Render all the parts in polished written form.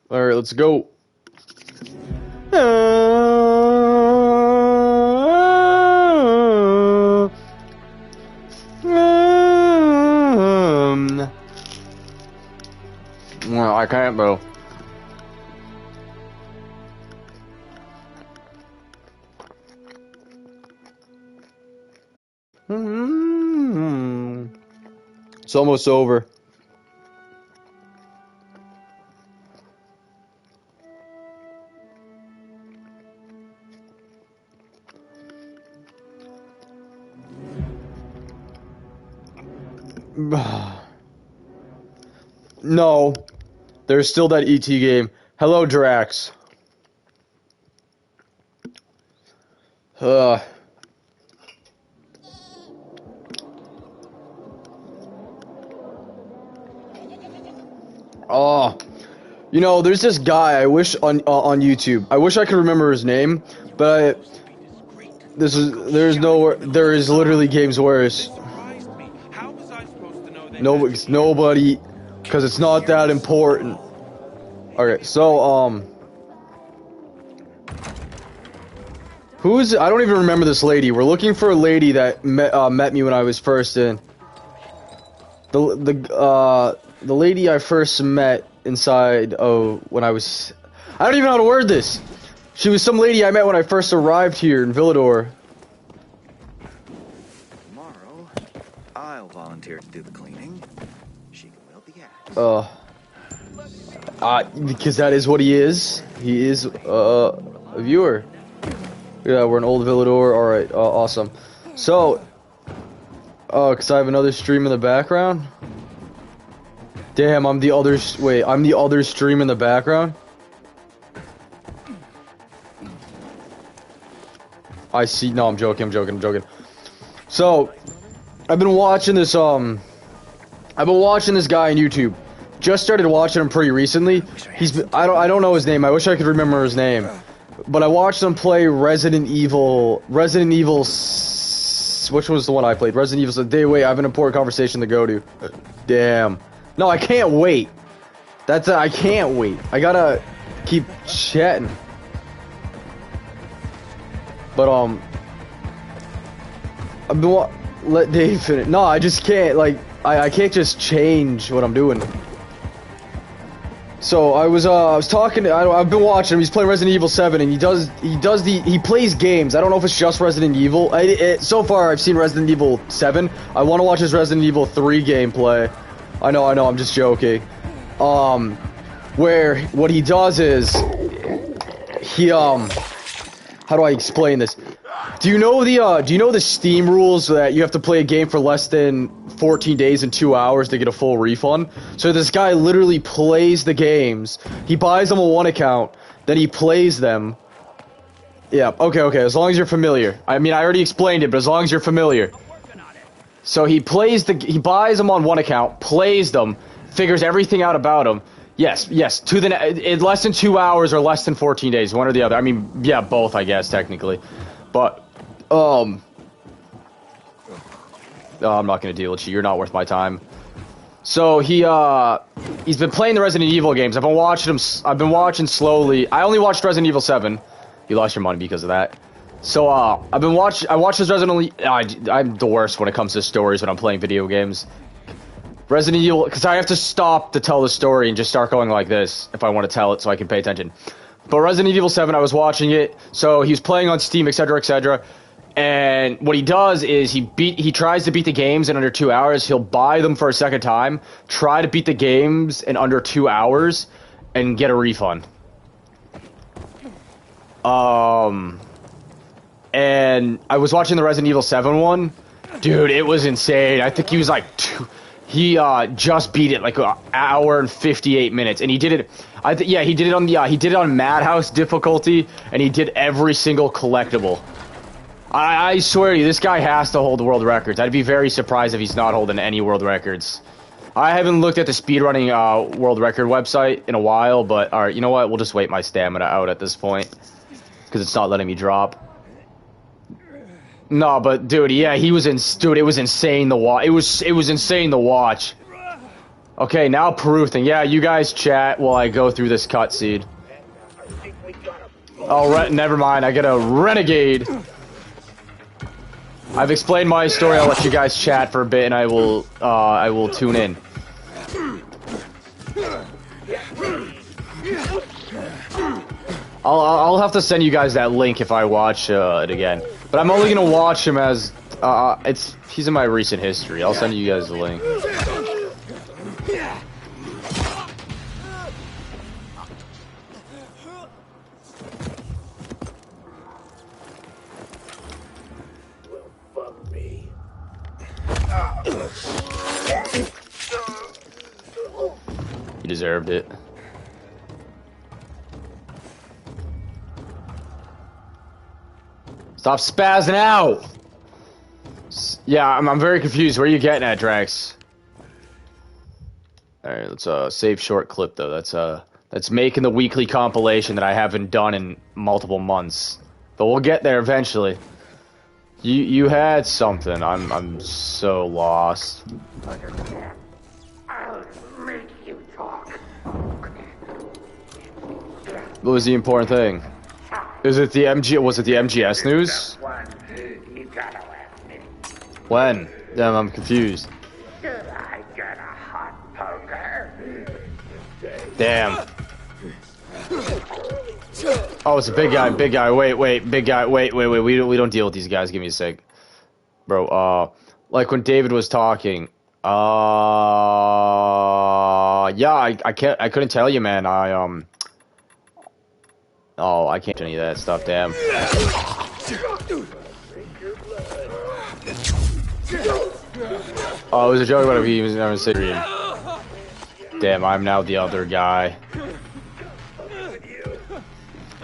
Alright, let's go. Well, I can't though. It's almost over. No, there's still that ET game. Hello, Drax. Oh, you know, there's this guy. I wish on YouTube. I wish I could remember his name, but there is literally games worse. Nobody, because it's not that important. Okay, so I don't even remember this lady. We're looking for a lady that met me when I was first in. The lady I first met inside when I don't even know how to word this. She was some lady I met when I first arrived here in Villador. Tomorrow, I'll volunteer to do the cleaning. She can wield the axe. Because that is what he is. He is a viewer. Yeah, we're in Old Villador. Alright, awesome. So, because I have another stream in the background. Damn, I'm the other stream in the background? I see, no, I'm joking. So, I've been watching this guy on YouTube. Just started watching him pretty recently. I don't know his name. I wish I could remember his name. But I watched him play Resident Evil. Which was the one I played? Resident Evil. Wait, I have an important conversation to go to. Damn. No, I can't wait. I can't wait. I gotta keep chatting. But let Dave finish. No, I just can't. Like, I can't just change what I'm doing. So I was talking. I've been watching him. He's playing Resident Evil 7, and he plays games. I don't know if it's just Resident Evil. So far, I've seen Resident Evil 7. I want to watch his Resident Evil 3 gameplay. I know. I'm just joking. Where what he does is how do I explain this? Do you know the Steam rules that you have to play a game for less than 14 days and 2 hours to get a full refund? So this guy literally plays the games. He buys them on one account, then he plays them. Yeah, okay, as long as you're familiar. I mean, I already explained it, but as long as you're familiar. So he buys them on one account, plays them, figures everything out about them. Yes, in less than 2 hours or less than 14 days, one or the other. I mean, yeah, both, I guess, technically. But, I'm not gonna deal with you. You're not worth my time. So he's been playing the Resident Evil games. I've been watching slowly. I only watched Resident Evil 7. You lost your money because of that. So, I watched this Resident Evil. I'm the worst when it comes to stories when I'm playing video games. Resident Evil, because I have to stop to tell the story and just start going like this if I want to tell it so I can pay attention. But Resident Evil 7, I was watching it, so he was playing on Steam, etc., etc. And what he does is he tries to beat the games in under 2 hours. He'll buy them for a second time, try to beat the games in under 2 hours, and get a refund. And I was watching the Resident Evil 7 one. Dude, it was insane. I think he was like he just beat it like an hour and 58 minutes, and he did it. He did it on Madhouse difficulty, and he did every single collectible. I swear to you, this guy has to hold world records. I'd be very surprised if he's not holding any world records. I haven't looked at the speedrunning world record website in a while, but alright, you know what? We'll just wait my stamina out at this point, because it's not letting me drop. No, but dude, yeah, it was insane to watch. It was insane to watch. Okay, now Peru thing. Yeah, you guys chat while I go through this cutscene. Oh, never mind. I get a renegade. I've explained my story. I'll let you guys chat for a bit, and I will tune in. I'll have to send you guys that link if I watch it again. But I'm only gonna watch him as he's in my recent history. I'll send you guys the link. He deserved it. Stop spazzing out! Yeah, I'm very confused. Where are you getting at, Drax? Alright, let's save short clip though. That's making the weekly compilation that I haven't done in multiple months. But we'll get there eventually. You had something. I'm so lost. I'll make you talk. What was the important thing? Was it the MGS news? When? Damn, I'm confused. Did I get a hot poker? Damn. Oh, it's a big guy. Big guy. Wait. Big guy. Wait. We don't deal with these guys. Give me a sec, bro. Like when David was talking. Yeah. I couldn't tell you, man. Oh, I can't do any of that stuff. Damn. Oh, it was a joke about if he was never a dream. Damn, I'm now the other guy.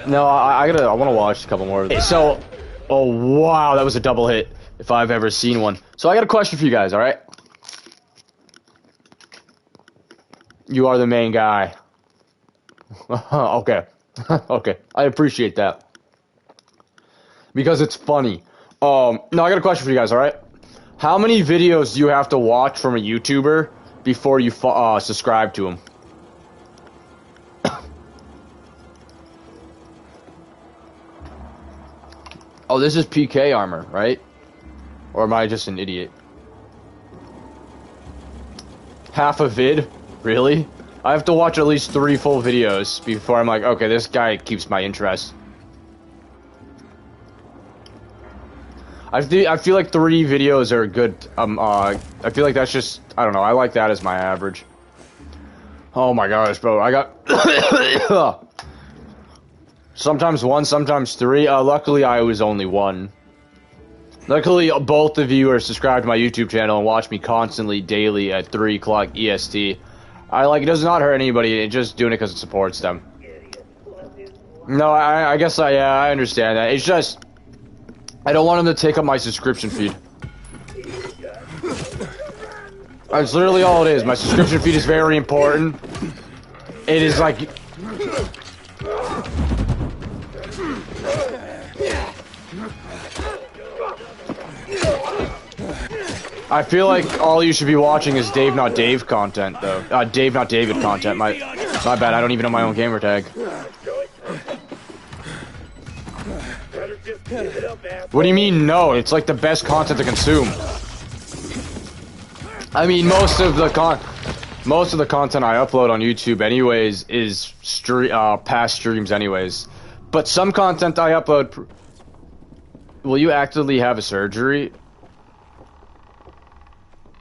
No, I want to watch a couple more. So, oh wow, that was a double hit if I've ever seen one. So I got a question for you guys. All right, you are the main guy. Okay, okay, I appreciate that because it's funny. No, I got a question for you guys. All right, how many videos do you have to watch from a YouTuber before you subscribe to him? Oh, this is PK armor, right? Or am I just an idiot? Half a vid? Really? I have to watch at least 3 full videos before I'm like, okay, this guy keeps my interest. I feel like 3 videos are good. I feel like that's just, I don't know, I like that as my average. Oh my gosh, bro, I got... Sometimes 1, sometimes 3. Luckily, I was only 1. Luckily, both of you are subscribed to my YouTube channel and watch me constantly, daily at 3 o'clock EST. It does not hurt anybody. It's just doing it because it supports them. No, I guess I understand that. It's just, I don't want them to take up my subscription feed. That's literally all it is. My subscription feed is very important. It is like... I feel like all you should be watching is Dave Not Dave content, though. Dave Not David content. My bad. I don't even know my own gamer tag. What do you mean no? It's like the best content to consume. I mean, most of the content I upload on YouTube, anyways, is past streams, anyways. But some content I upload. Will you actively have a surgery?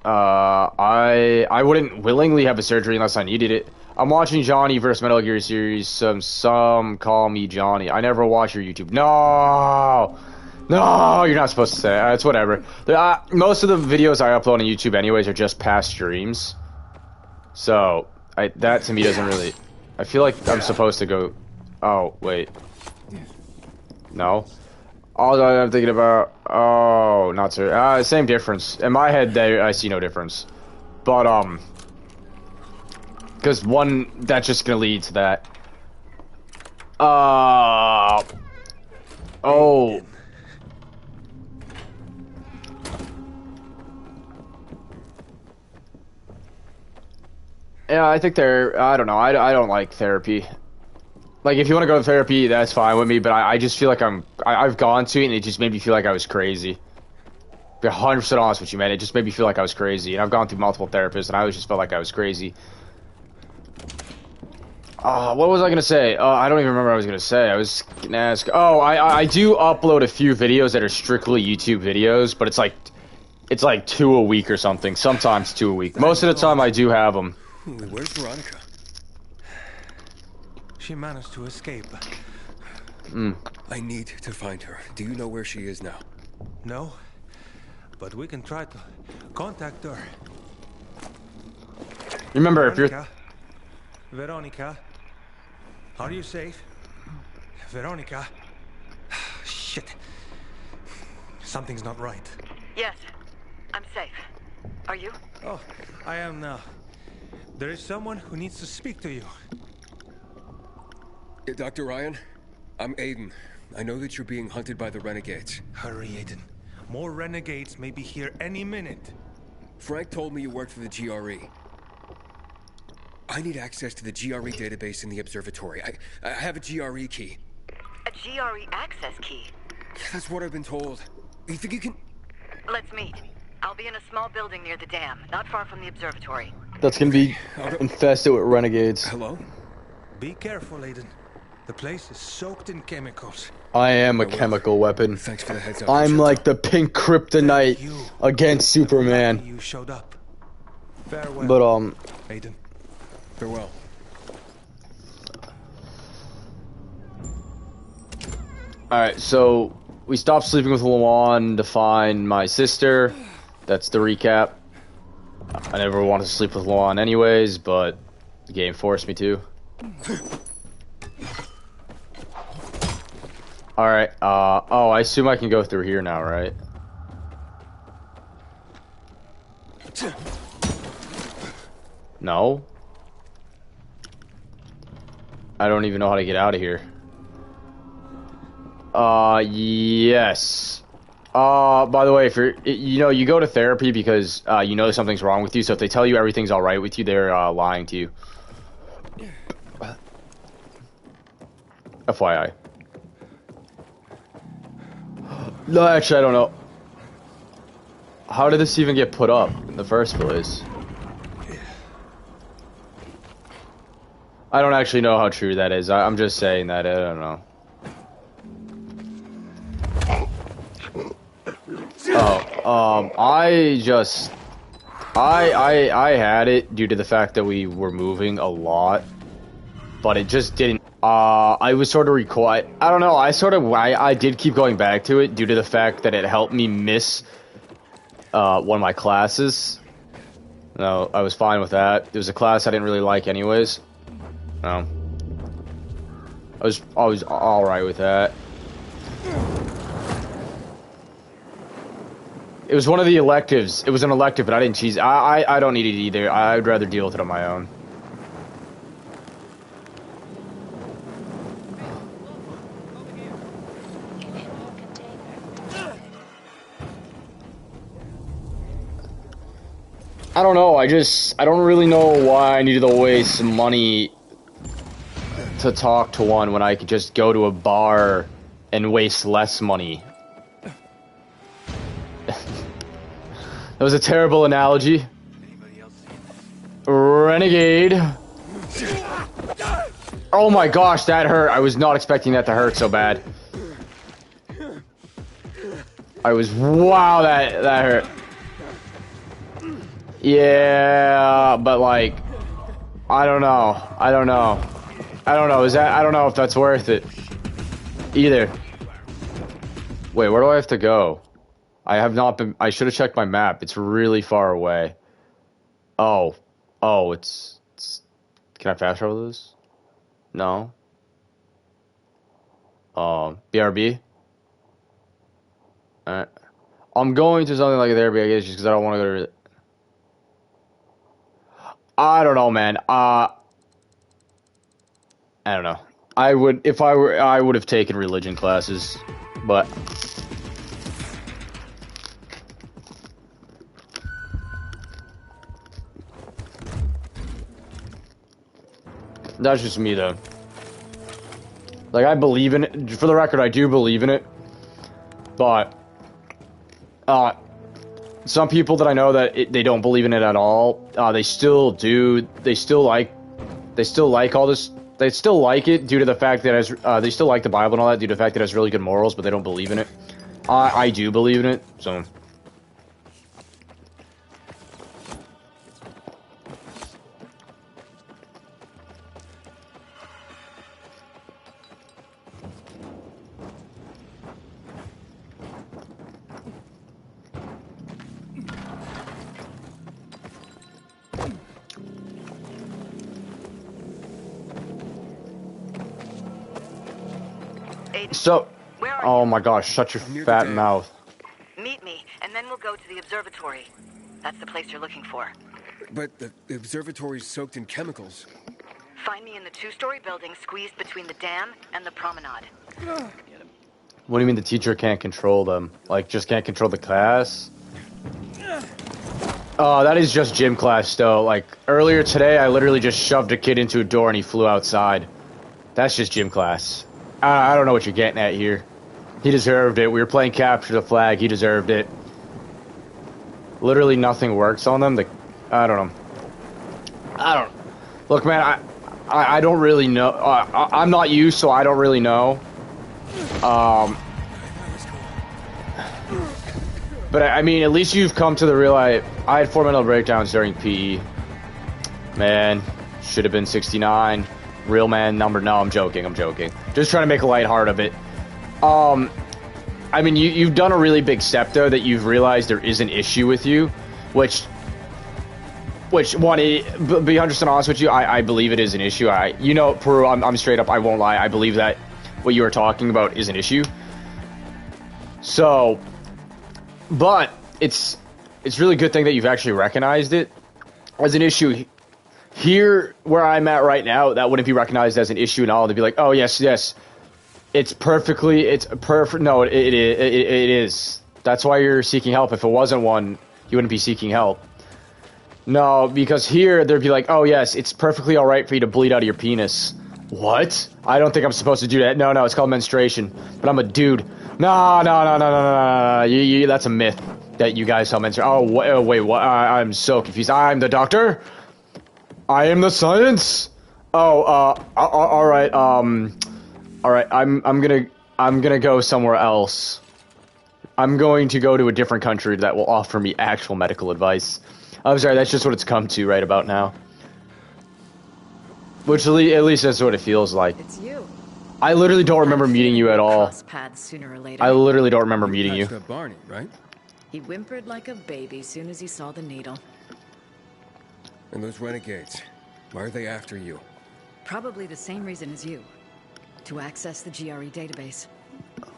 I wouldn't willingly have a surgery unless I needed it. I'm watching Johnny vs. Metal Gear series. Some call me Johnny. I never watch your YouTube. No, you're not supposed to say that. It's whatever. Most of the videos I upload on YouTube, anyways, are just past streams. So that to me doesn't really. I feel like I'm supposed to go. Oh wait, no. All I'm thinking about, not so, same difference. In my head, I see no difference. But, because one, that's just gonna lead to that. Oh. Yeah, I think I don't know. I don't like therapy. Like, if you want to go to therapy, that's fine with me, but I just feel like I've gone to it, and it just made me feel like I was crazy. To be 100% honest with you, man, it just made me feel like I was crazy. And I've gone through multiple therapists, and I always just felt like I was crazy. What was I gonna say? I don't even remember what I was gonna say. I was gonna ask. Oh, I do upload a few videos that are strictly YouTube videos, but it's like 2 a week or something. Sometimes 2 a week. Most of the time, I do have them. Where's Veronica? She managed to escape. I need to find her. Do you know where she is now? No, but we can try to contact her. Remember, if you're... Veronica, are you safe? Veronica? Shit. Something's not right. Yes, I'm safe. Are you? Oh, I am now. There is someone who needs to speak to you. Dr. Ryan, I'm Aiden. I know that you're being hunted by the renegades. Hurry, Aiden. More renegades may be here any minute. Frank told me you worked for the GRE. I need access to the GRE database in the observatory. I have a GRE key. A GRE access key? That's what I've been told. You think you can... Let's meet. I'll be in a small building near the dam, not far from the observatory. That's gonna be infested with renegades. Hello? Be careful, Aiden. The place is soaked in chemicals. I am a chemical weapon. Thanks for the heads up. I'm like the pink kryptonite against Superman. You showed up. Farewell. But Aiden. Farewell. Alright, so we stopped sleeping with Lawan to find my sister. That's the recap. I never wanted to sleep with Lawan anyways, but the game forced me to. Alright, oh, I assume I can go through here now, right? No? I don't even know how to get out of here. Yes. By the way, if you're, you go to therapy because, you know something's wrong with you, so if they tell you everything's alright with you, they're, lying to you. FYI. No, actually, I don't know. How did this even get put up in the first place? I don't actually know how true that is. I'm just saying that. I don't know. Oh, I had it due to the fact that we were moving a lot, but it just didn't. I was sort of I don't know. I did keep going back to it due to the fact that it helped me miss one of my classes. No, I was fine with that. It was a class I didn't really like anyways. No. I was alright with that. It was one of the electives. It was an elective, but I didn't choose. I don't need it either. I'd rather deal with it on my own. I don't know. I don't really know why I needed to waste some money to talk to one when I could just go to a bar and waste less money. That was a terrible analogy. Renegade. Oh my gosh, that hurt. I was not expecting that to hurt so bad. Wow, that hurt. Yeah, but like, I don't know. I don't know if that's worth it either. Wait, where do I have to go? I have not been. I should have checked my map. It's really far away. Oh, it's. Can I fast travel this? No. BRB. I'm going to something like a therapy, I guess, just because I don't want to go to. I don't know, man. I don't know. I would have taken religion classes, but That's just me, though. Like, I believe in it. For the record, I do believe in it. But, some people that I know that they don't believe in it at all, they still do. They still like all this. They still like it due to the fact that they still like the Bible and all that due to the fact that it has really good morals, but they don't believe in it. I do believe in it, so. So, oh my gosh, shut your fat mouth. Meet me, and then we'll go to the observatory. That's the place you're looking for. But the observatory's soaked in chemicals. Find me in the 2-story building squeezed between the dam and the promenade. What do you mean the teacher can't control them? Like, just can't control the class? Oh, that is just gym class, though. Like, earlier today, I literally just shoved a kid into a door and he flew outside. That's just gym class. I don't know what you're getting at here. He deserved it. We were playing capture the flag. He deserved it. Literally nothing works on them. I don't know. Look, man, I don't really know. I'm not you, so I don't really know. But I mean, at least you've come to the realize. I had 4 mental breakdowns during PE. Man, should have been 69. Real man number. No, I'm joking. Just trying to make a light heart of it. I mean, you've done a really big step, though, that you've realized there is an issue with you, which one, be 100% honest with you, I believe it is an issue. Peru, I'm straight up, I won't lie, I believe that what you were talking about is an issue. So, but it's really good thing that you've actually recognized it as an issue. Here, where I'm at right now, that wouldn't be recognized as an issue at all. They'd be like, oh, yes, it's perfect. No, it is. That's why you're seeking help. If it wasn't one, you wouldn't be seeking help. No, because here, they'd be like, oh, yes, it's perfectly all right for you to bleed out of your penis. What? I don't think I'm supposed to do that. No, it's called menstruation. But I'm a dude. No. That's a myth that you guys tell menstruation. Oh, wait, what? I'm so confused. I'm the doctor? I am the science. Oh, all right. All right. I'm gonna go somewhere else. I'm going to go to a different country that will offer me actual medical advice. I'm sorry. That's just what it's come to right about now. Which at least that's what it feels like. It's you. I literally don't remember meeting you at all. Cross paths sooner or later. I literally don't remember meeting you. That's Barney, right? He whimpered like a baby soon as he saw the needle. And those renegades, why are they after you? Probably the same reason as you. To access the GRE database.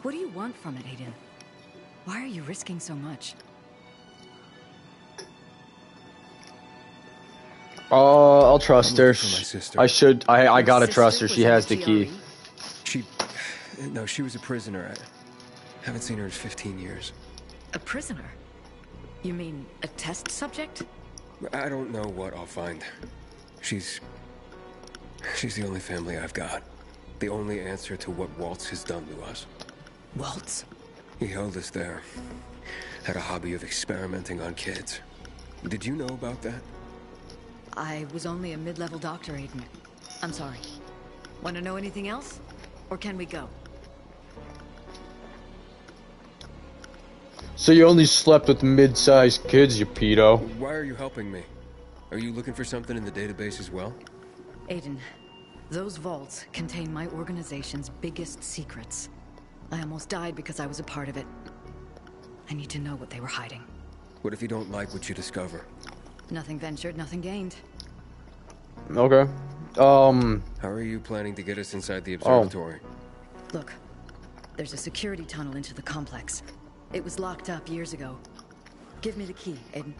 What do you want from it, Aiden? Why are you risking so much? I'll trust her. For my sister. I should. I gotta trust her. She has the key. She was a prisoner. I haven't seen her in 15 years. A prisoner? You mean a test subject? I don't know what I'll find. She's the only family I've got. The only answer to what Waltz has done to us. Waltz? He held us there. Had a hobby of experimenting on kids. Did you know about that? I was only a mid-level doctor, Aiden. I'm sorry. Want to know anything else? Or can we go? So you only slept with mid-sized kids, you pedo. Why are you helping me? Are you looking for something in the database as well? Aiden, those vaults contain my organization's biggest secrets. I almost died because I was a part of it. I need to know what they were hiding. What if you don't like what you discover? Nothing ventured, nothing gained. Okay. How are you planning to get us inside the observatory? Look, there's a security tunnel into the complex. It was locked up years ago. Give me the key, Aiden.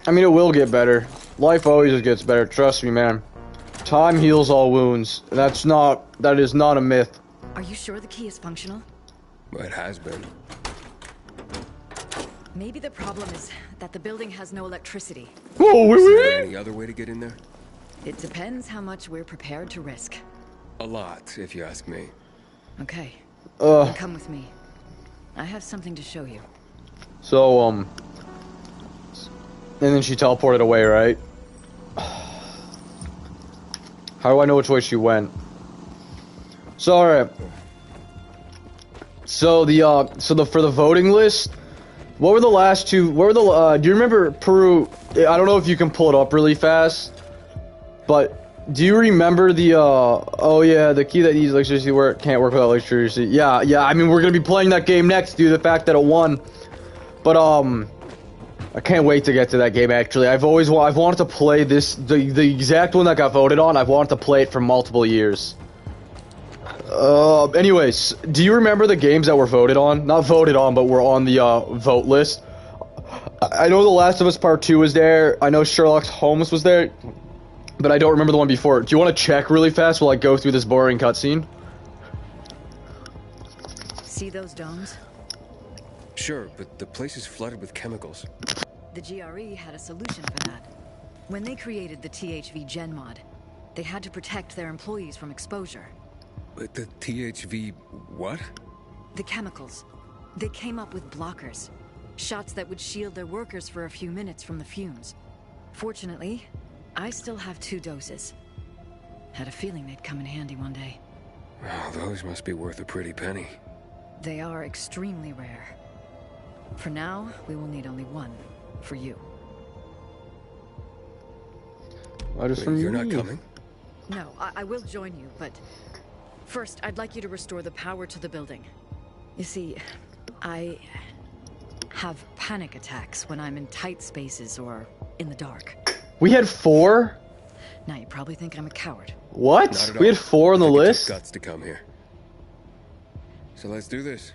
I mean, it will get better. Life always gets better, trust me, man. Time heals all wounds. That is not a myth. Are you sure the key is functional? Well, it has been. Maybe the problem is that the building has no electricity. Whoa, Is there any other way to get in there? It depends how much we're prepared to risk. A lot, if you ask me. Okay. Then Ugh. come with me. I have something to show you. So, and then she teleported away, right? How do I know which way she went? So, alright. So for the voting list, what were the last two, do you remember Peru, I don't know if you can pull it up really fast, but do you remember oh yeah, the key that needs electricity can't work without electricity? Yeah, I mean, we're gonna be playing that game next due to the fact that it won. But, I can't wait to get to that game, actually. I've wanted to play this, the exact one that got voted on, I've wanted to play it for multiple years. Anyways, do you remember the games that were voted on? Not voted on, but were on the, vote list? I know The Last of Us Part 2 was there, I know Sherlock Holmes was there, but I don't remember the one before. Do you want to check really fast while I go through this boring cutscene? See those domes? Sure, but the place is flooded with chemicals. The GRE had a solution for that. When they created the THV Gen mod, they had to protect their employees from exposure. But the THV what? The chemicals. They came up with blockers. Shots that would shield their workers for a few minutes from the fumes. Fortunately, I still have 2 doses. Had a feeling they'd come in handy one day. Oh, those must be worth a pretty penny. They are extremely rare. For now, we will need only 1 for you. Why just Wait, from you're me? not coming? No, I will join you, but first, I'd like you to restore the power to the building. You see, I have panic attacks when I'm in tight spaces or in the dark. We had 4? Now you probably think I'm a coward. What? Not at We all. had 4 on the I think it took list? guts to come here. So let's do this.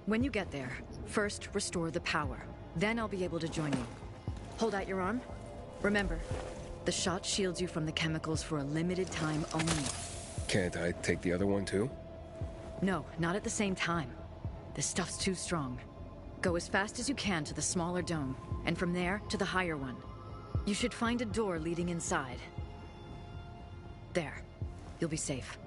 When you get there, first restore the power. Then I'll be able to join you. Hold out your arm. Remember, the shot shields you from the chemicals for a limited time only. Can't I take the other one too? No, not at the same time. This stuff's too strong. Go as fast as you can to the smaller dome, and from there to the higher one. You should find a door leading inside. There. You'll be safe.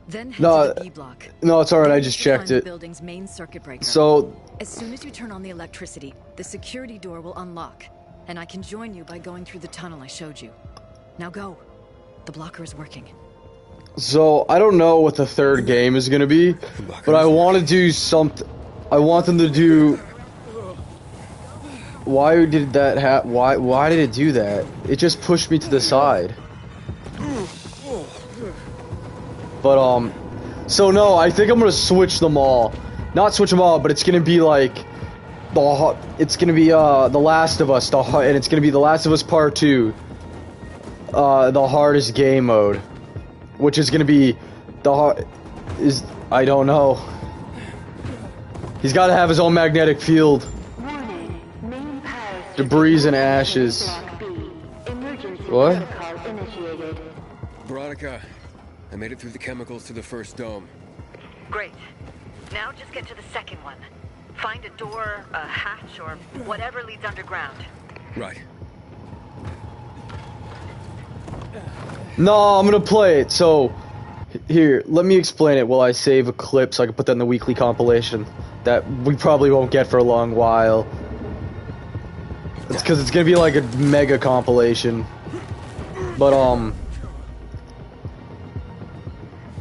Then head to the B block. No, it's alright, Then I you just should checked find the it. building's main circuit breaker. So, As soon as you turn on the electricity, the security door will unlock, and I can join you by going through the tunnel I showed you. Now go. The blocker is working. So, I don't know what the third game is gonna be, but I want to do something. I want them to do. Why did that happen? Why did it do that? It just pushed me to the side. But, so no, I think I'm gonna switch them all. Not switch them all, but it's gonna be like, it's gonna be, The Last of Us, and it's gonna be The Last of Us Part 2. The hardest game mode. Which is gonna be, I don't know. He's gotta have his own magnetic field. Warning. Main power Debris and ashes. Block B. Emergency What? protocol initiated. Veronica, I made it through the chemicals to the first dome. Great. Now just get to the second one. Find a door, a hatch, or whatever leads underground. Right. No, I'm gonna play it. So, here, let me explain it while I save a clip so I can put that in the weekly compilation that we probably won't get for a long while. It's because it's gonna be like a mega compilation. But,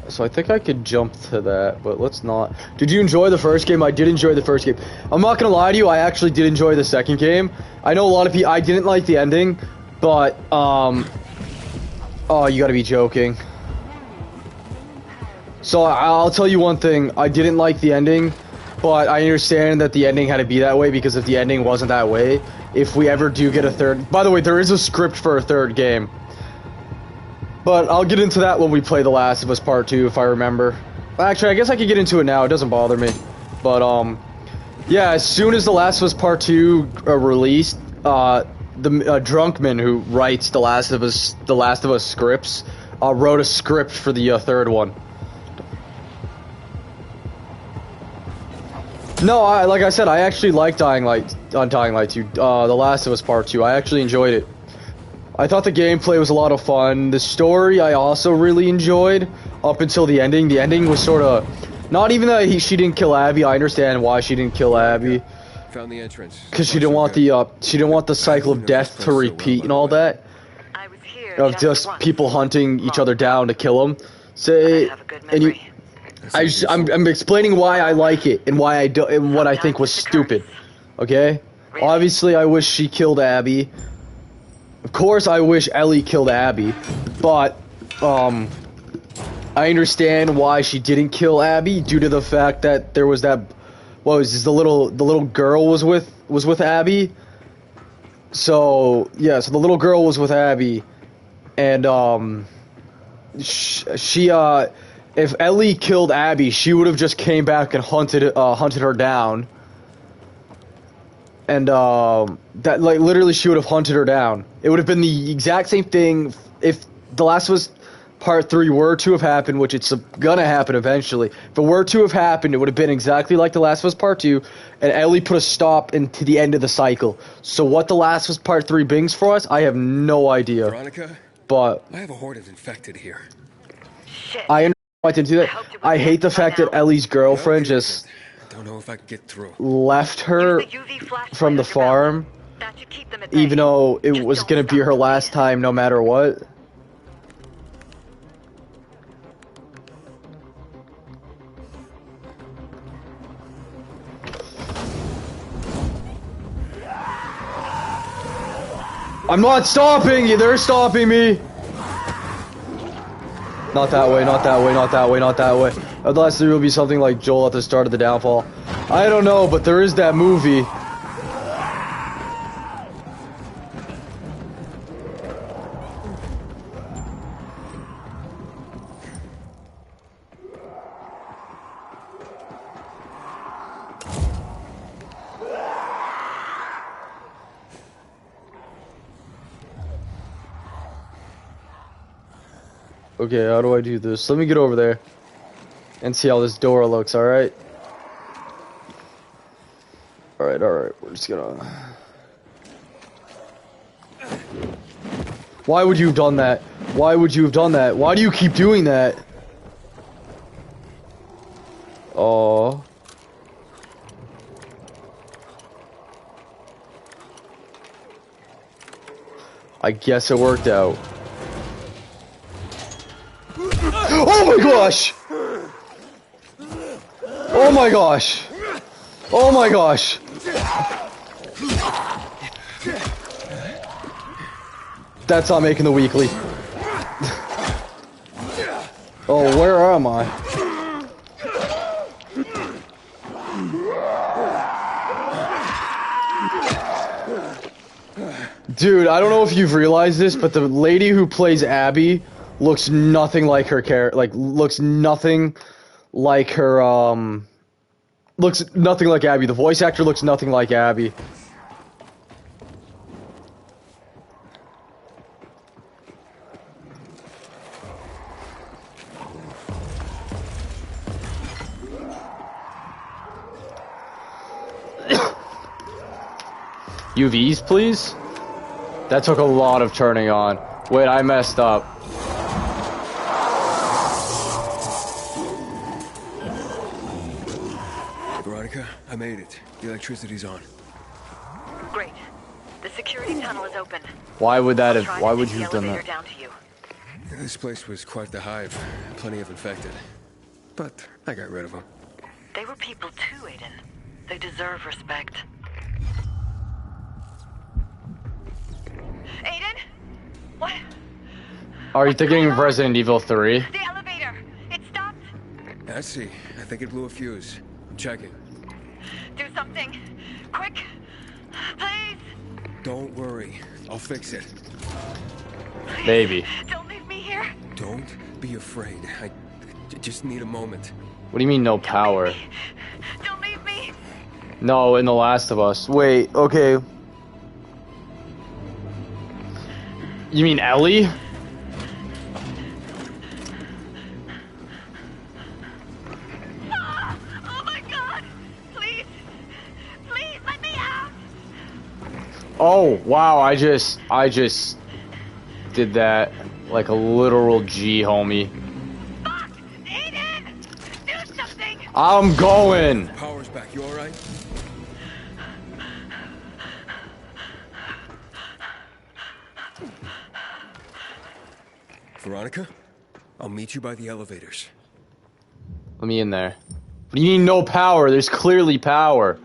so I think I could jump to that, but let's not. Did you enjoy the first game? I did enjoy the first game. I'm not gonna lie to you, I actually did enjoy the second game. I know a lot of people, I didn't like the ending, but, oh, you gotta be joking. So I'll tell you one thing, I didn't like the ending, but I understand that the ending had to be that way, because if the ending wasn't that way, if we ever do get a third... By the way, there is a script for a third game. But I'll get into that when we play The Last of Us Part 2, if I remember. Actually, I guess I could get into it now, it doesn't bother me. But, yeah, as soon as The Last of Us Part 2 released, the Drunkman, who writes The Last of Us scripts, wrote a script for the third one. No, like I said, I actually liked Dying Light 2, The Last of Us Part 2. I actually enjoyed it. I thought the gameplay was a lot of fun. The story I also really enjoyed up until the ending. The ending was sort of not even that she didn't kill Abby. I understand why she didn't kill Abby Found the entrance. because she didn't want the cycle of death to repeat and all that. I was here Of just once. people hunting each other down to kill them. I Say, have a good and you, memory. I'm explaining why I like it and why I do and what I think was stupid. Okay, obviously I wish she killed Abby. Of course I wish Ellie killed Abby, but I understand why she didn't kill Abby due to the fact that there was that. What was this, the little girl was with Abby. So yeah, so the little girl was with Abby, and she if Ellie killed Abby, she would have just came back and hunted her down, and that like literally she would have hunted her down. It would have been the exact same thing if The Last of Us Part 3 were to have happened, which it's gonna happen eventually. If it were to have happened, it would have been exactly like The Last of Us Part 2, and Ellie put a stop into the end of the cycle. So what The Last of Us Part 3 brings for us, I have no idea. Veronica, But I have a horde of infected here. Shit. I understand why I didn't do that. I hate the fact that Ellie's girlfriend just I don't know if I can get through. left her Use the UV flashlight from the on your belt. farm, That should keep them at bay. even though it Just was don't gonna be stop her them, last please. time no matter what. I'm not stopping you, they're stopping me! Not that way, not that way, not that way, not that way. Unless there will be something like Joel at the start of the downfall. I don't know, but there is that movie. Okay, how do I do this? Let me get over there and see how this door looks, alright? Alright, we're just gonna... Why would you have done that? Why would you have done that? Why do you keep doing that? Oh. I guess it worked out. Oh my gosh! Oh my gosh! Oh my gosh! That's not making the weekly. Oh, where am I? Dude, I don't know if you've realized this, but the lady who plays Abby looks nothing like her character. Like, looks nothing like her, looks nothing like Abby. The voice actor looks nothing like Abby. UVs, please? That took a lot of turning on. Wait, I messed up. Veronica, I made it. The electricity's on. Great. The security tunnel is open. Why would that I'll have, try why to would take you the have done elevator that? down to you. This place was quite the hive. Plenty of infected. But I got rid of them. They were people too, Aiden. They deserve respect. Aiden? What? Are you thinking of Resident Evil 3? The elevator! It stopped! I see. I think it blew a fuse. I'm checking. Do something! Quick! Please! Don't worry. I'll fix it. Baby. Don't leave me here! Don't be afraid. I just need a moment. What do you mean no power? Don't leave me! No, in The Last of Us. Wait, okay. You mean Ellie? Ah! Oh my god! Please! Please let me out! Oh, wow, I just... did that like a literal G, homie. Fuck! Aiden! Do something! I'm going. Power's back. You all right? Veronica, I'll meet you by the elevators. Let me in there. What do you mean no power? There's clearly power.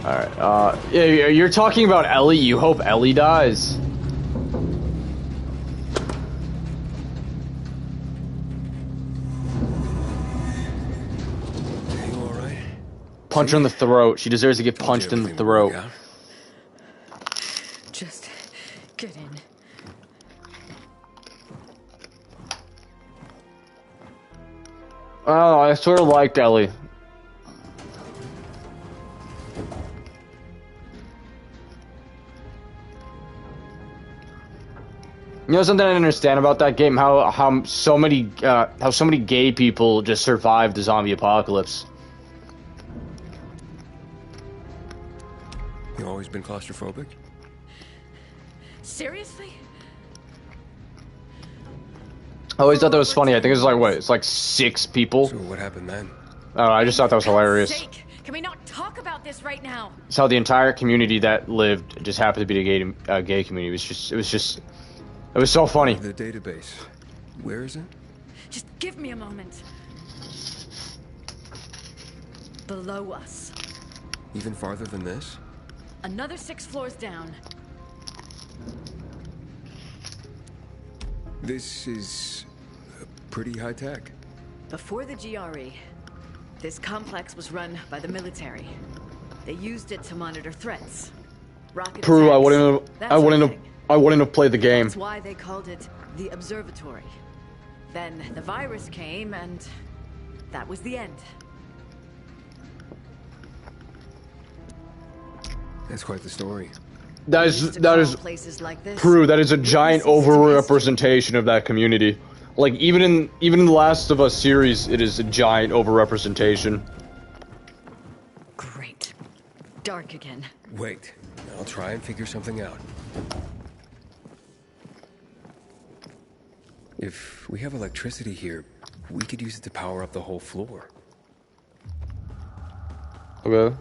Alright, yeah, you're talking about Ellie? You hope Ellie dies? Are you alright? Punch her in the throat. She deserves to get punched in the throat. Just get in. Oh, I sort of liked Ellie. You know something I didn't understand about that game? How so many gay people just survived the zombie apocalypse. You always been claustrophobic? Seriously? I always thought that was funny. I think it was like what? It's like 6 people. So what happened then? I don't know, I just thought that was hilarious. Sake. Can we not talk about this right now? It's how the entire community that lived just happened to be a gay community. It was so funny. The database. Where is it? Just give me a moment. Below us. Even farther than this? Another 6 floors down. This is pretty high tech. Before the GRE, this complex was run by the military. They used it to monitor threats. Rocket Prue, I attacks, that sort of thing. I wouldn't have played the game. That's why they called it the observatory. Then the virus came, and that was the end. That's quite the story. That is Places like this, Prue, that is a giant overrepresentation of that community. Like even in the Last of Us series, it is a giant overrepresentation. Great. Dark again. Wait, I'll try and figure something out. If we have electricity here, we could use it to power up the whole floor. Okay.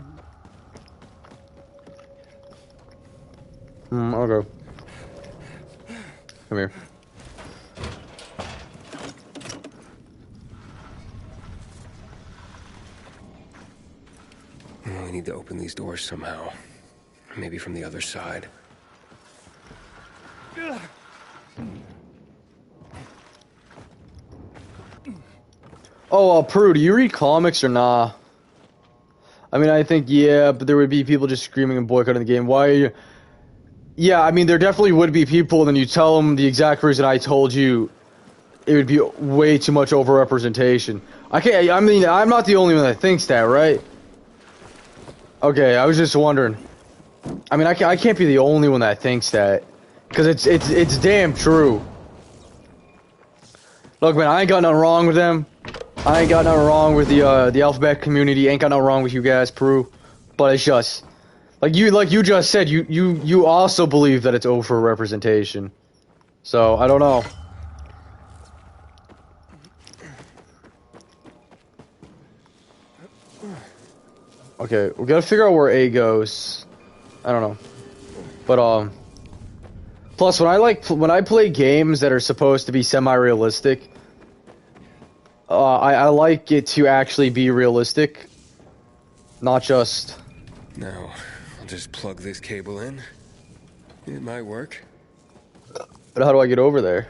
Okay. Come here. We need to open these doors somehow. Maybe from the other side. Oh, Prue, do you read comics or nah? I mean, I think, yeah, but there would be people just screaming and boycotting the game. Why are you... Yeah, I mean, there definitely would be people, and then you tell them the exact reason I told you, it would be way too much overrepresentation. I mean, I'm not the only one that thinks that, right? Okay, I was just wondering. I mean, I can't be the only one that thinks that. Because it's damn true. Look, man, I ain't got nothing wrong with them. I ain't got nothing wrong with the alphabet community. Ain't got nothing wrong with you guys, Prue. But it's just like you just said. You also believe that it's overrepresentation. So I don't know. Okay, we gotta figure out where A goes. I don't know, but plus when I play games that are supposed to be semi-realistic. I like it to actually be realistic, not just... Now, I'll just plug this cable in. It might work. But how do I get over there?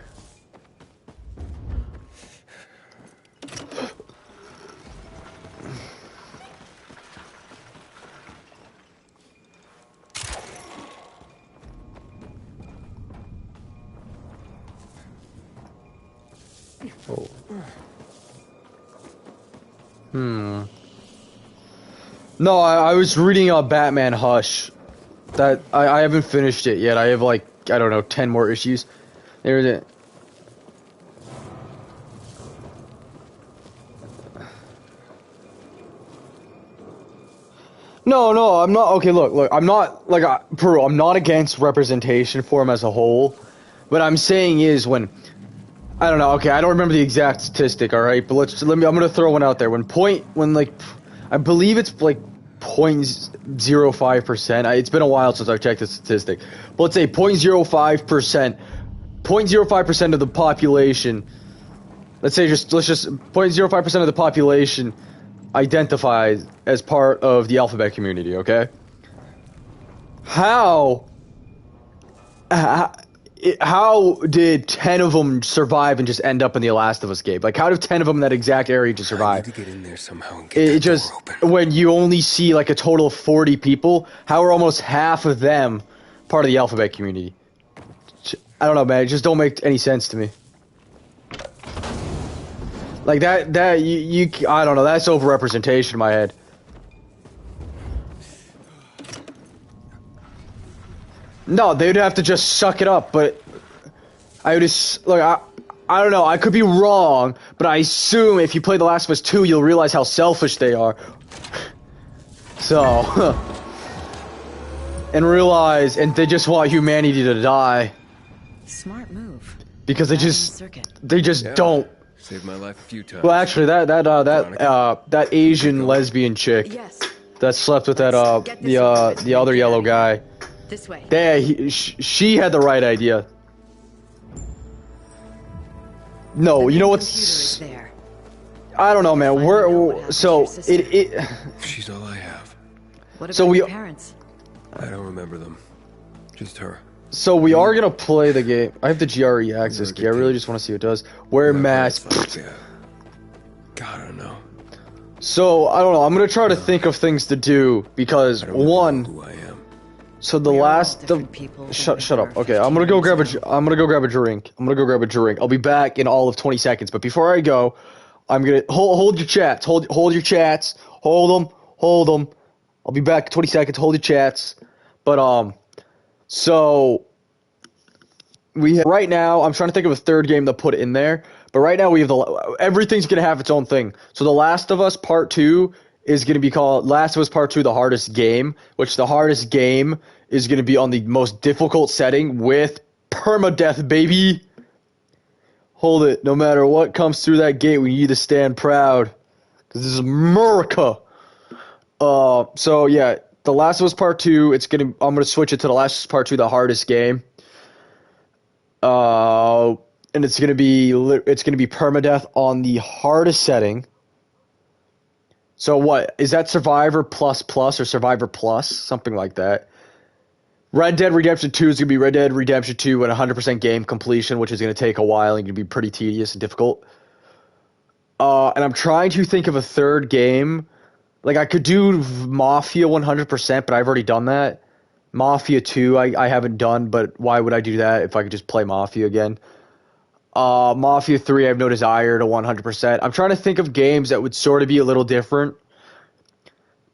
Oh. No, I was reading Batman Hush. That I haven't finished it yet. I have like, I don't know, 10 more issues. There's it. No, I'm not. Okay, look, I'm not like Peru. I'm not against representation for him as a whole. What I'm saying is when I don't know. Okay, I don't remember the exact statistic. All right, but let me. I'm gonna throw one out there. I believe it's like 0.05%. It's been a while since I've checked the statistic, but let's say 0.05%. 0.05% of the population. Let's just 0.05% of the population identifies as part of the alphabet community. Okay. How how did 10 of them survive and just end up in the Last of Us game? Like, how did 10 of them in that exact area just I survive? need to get in there somehow and get It that just, door open. when you only see like a total of 40 people, how are almost half of them part of the alphabet community? I don't know, man. It just don't make any sense to me. Like I don't know. That's overrepresentation in my head. No, they'd have to just suck it up, but I would just, like, I don't know, I could be wrong, but I assume if you play The Last of Us 2, you'll realize how selfish they are. So, and they just want humanity to die. Smart move. Because they just don't. Saved my life a few times. Well, actually, that Asian lesbian chick that slept with the other yellow guy. This way. She had the right idea. No, you know what's? I don't know, man. She's all I have. What about your parents? I don't remember them. Just her. So we are gonna play the game. I have the GRE access key. I really just want to see what it does. Wear mask. God, I don't know. So I don't know. I'm gonna try to think of things to do because one. Who I am. So the shut up. Okay, I'm gonna go grab a drink. I'm gonna go grab a drink. I'll be back in all of 20 seconds. But before I go, I'm gonna hold your chats. Hold your chats. Hold them. I'll be back in 20 seconds. Hold your chats. But so right now I'm trying to think of a third game to put in there. But right now we have everything's gonna have its own thing. So The Last of Us Part 2 is gonna be called Last of Us Part 2: The Hardest Game, which the hardest game is going to be on the most difficult setting with permadeath, baby. Hold it. No matter what comes through that gate, we need to stand proud. Because this is America. So, yeah. The Last of Us Part 2, I'm going to switch it to The Last of Us Part 2, The Hardest Game. And it's going to be permadeath on the hardest setting. So what? Is that Survivor plus or Survivor plus? Something like that. Red Dead Redemption 2 is going to be Red Dead Redemption 2 at 100% game completion, which is going to take a while and going to be pretty tedious and difficult. And I'm trying to think of a third game. Like, I could do Mafia 100%, but I've already done that. Mafia 2 I haven't done, but why would I do that if I could just play Mafia again? Mafia 3 I have no desire to 100%. I'm trying to think of games that would sort of be a little different.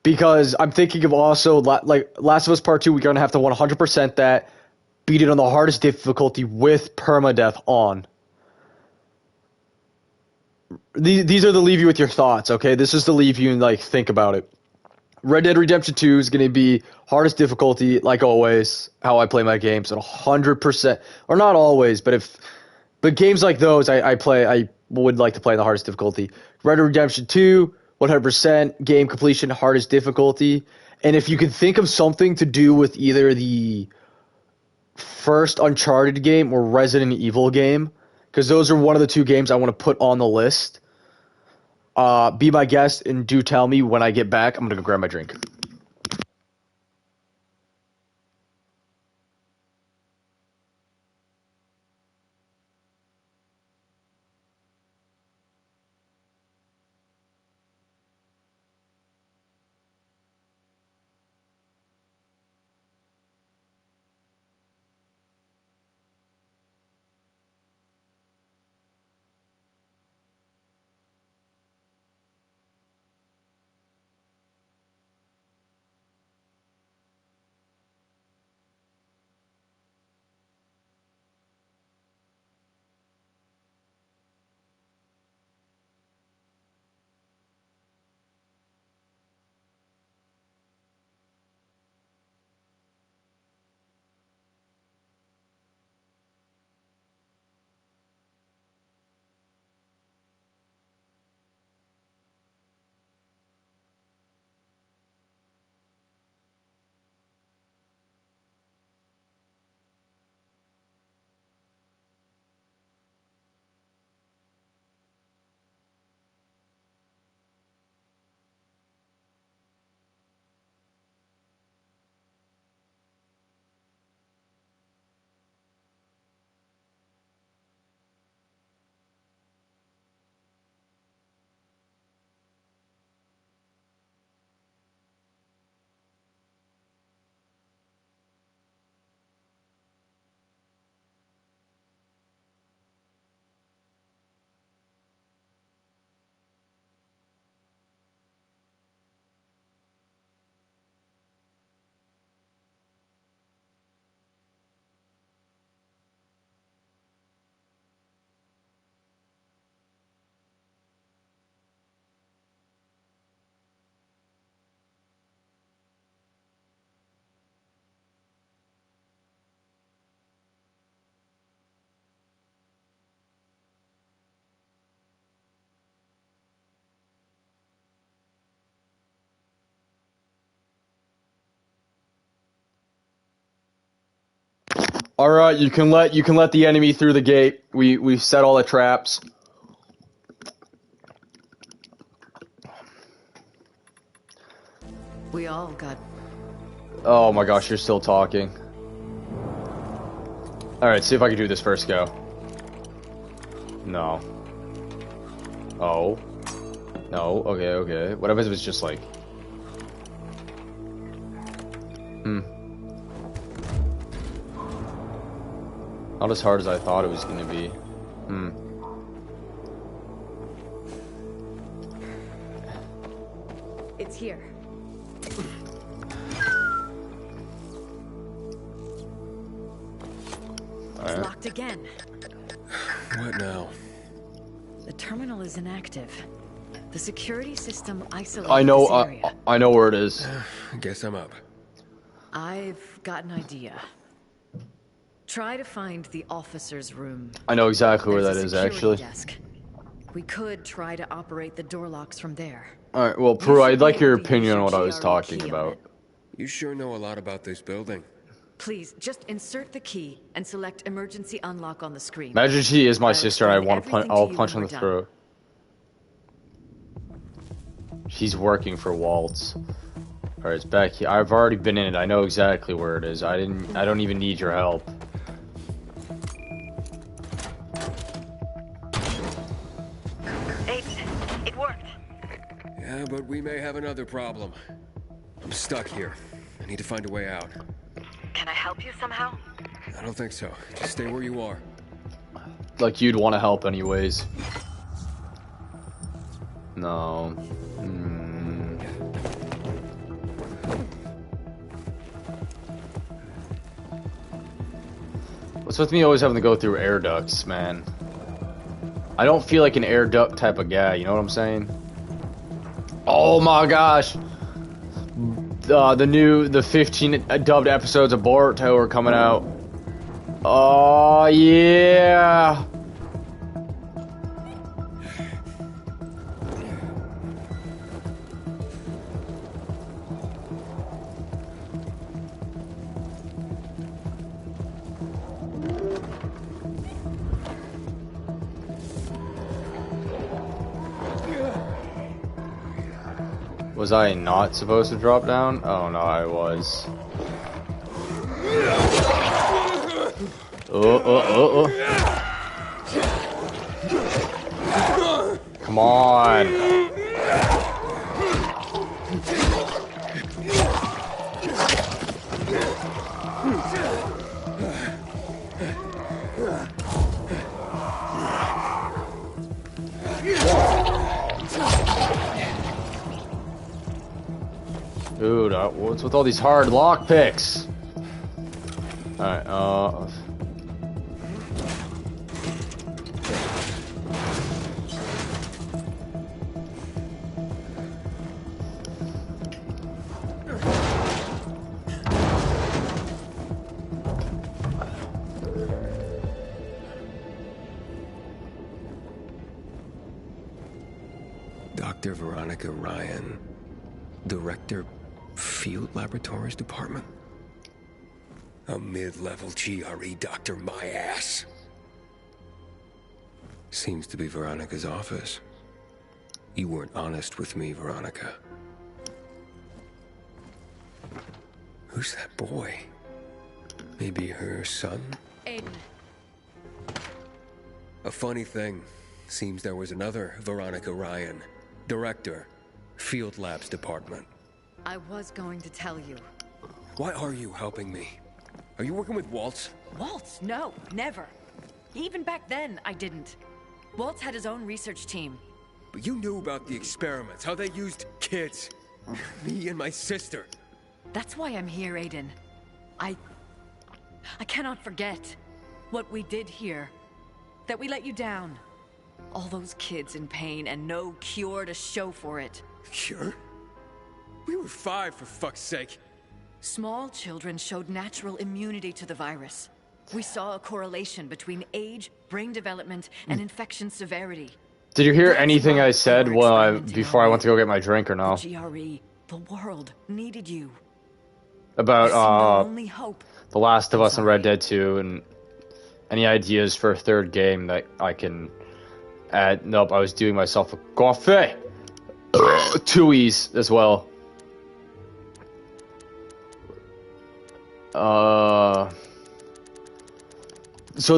Because I'm thinking of also, like, Last of Us Part 2, we're going to have to 100% that, beat it on the hardest difficulty with permadeath on. These are to leave you with your thoughts, okay? This is to leave you and, like, think about it. Red Dead Redemption 2 is going to be hardest difficulty, like always, how I play my games, at 100%. Or not always, but games like those I would like to play in the hardest difficulty. Red Dead Redemption 2... 100% game completion, hardest difficulty. And if you could think of something to do with either the first Uncharted game or Resident Evil game, because those are one of the two games I want to put on the list, be my guest and do tell me when I get back. I'm going to go grab my drink. All right, you can let the enemy through the gate. We've set all the traps. We all got... Oh my gosh, you're still talking. Alright, see if I can do this first go. No. Oh. No, okay. What if it was just like... Not as hard as I thought it was gonna be. It's here. It's locked again. What now? The terminal is inactive. The security system isolated I know, this area. I know where it is. Guess I'm up. I've got an idea. Try to find the officer's room. I know exactly where There's that a is, security actually. Desk. We could try to operate the door locks from there. Alright, well, You Prue, should I'd be like your able to use opinion on your what I was GRE talking key on about. it. You sure know a lot about this building. Please, just insert the key and select emergency unlock on the screen. Imagine she is my I'll sister and I explain want to punch. everything I'll to you punch when on the we're throat. She's working for Waltz. Alright, it's back here. I've already been in it. I know exactly where it is. I don't even need your help. It worked. Yeah, but we may have another problem. I'm stuck here. I need to find a way out. Can I help you somehow? I don't think so. Just stay where you are. Like you'd want to help anyways. No. What's with me always having to go through air ducts, man? I don't feel like an air duct type of guy, you know what I'm saying? Oh my gosh! The 15 dubbed episodes of Boruto are coming out. Oh yeah! Was I not supposed to drop down? Oh no, I was. Oh. Come on. Dude, what's with all these hard lockpicks? Alright, Dr. Veronica Ryan, Director, Field Laboratories Department? A mid-level GRE doctor, my ass. Seems to be Veronica's office. You weren't honest with me, Veronica. Who's that boy? Maybe her son? Aiden. A funny thing. Seems there was another Veronica Ryan. Director, Field Labs Department. I was going to tell you. Why are you helping me? Are you working with Waltz? Waltz? No, never. Even back then, I didn't. Waltz had his own research team. But you knew about the experiments, how they used kids. Me and my sister. That's why I'm here, Aiden. I cannot forget what we did here. That we let you down. All those kids in pain and no cure to show for it. Cure? We were 5, for fuck's sake. Small children showed natural immunity to the virus. We saw a correlation between age, brain development, and infection severity. did you hear That's anything why I said we're while experimenting before I on went to go get my drink or no? The GRE, the world needed you. About You seemed our only hope. The Last of Us and Red Dead 2, and any ideas for a third game that I can add? Nope, I was doing myself a coffee. Tui's as well. So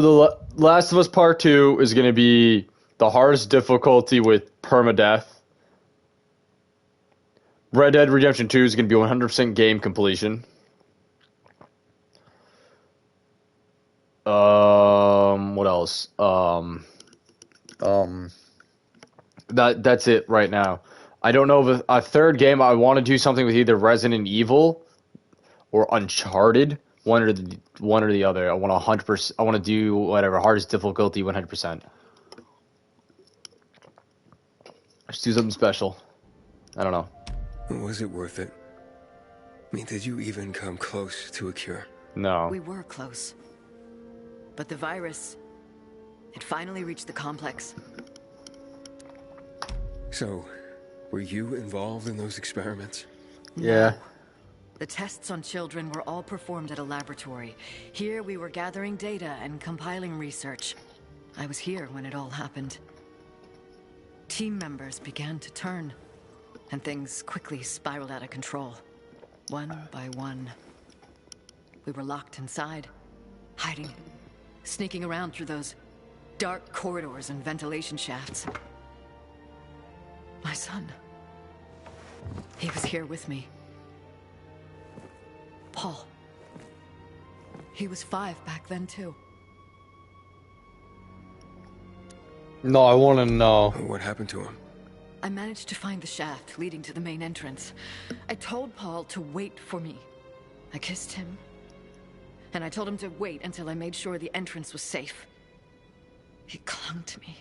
the Last of Us Part 2 is going to be the hardest difficulty with permadeath. Red Dead Redemption 2 is going to be 100% game completion. What else? That's it right now. I don't know if a third game. I want to do something with either Resident Evil or Uncharted. One or the other. I want 100%. I want to do whatever hardest difficulty 100%. Just do something special. I don't know. Was it worth it? I mean, did you even come close to a cure? No. We were close. But the virus, it finally reached the complex. So, were you involved in those experiments? Yeah. The tests on children were all performed at a laboratory. Here we were gathering data and compiling research. I was here when it all happened. Team members began to turn, and things quickly spiraled out of control. One by one. We were locked inside, hiding, sneaking around through those dark corridors and ventilation shafts. My son. He was here with me. Paul. He was 5 back then, too. No, I want to know. What happened to him? I managed to find the shaft leading to the main entrance. I told Paul to wait for me. I kissed him. And I told him to wait until I made sure the entrance was safe. He clung to me.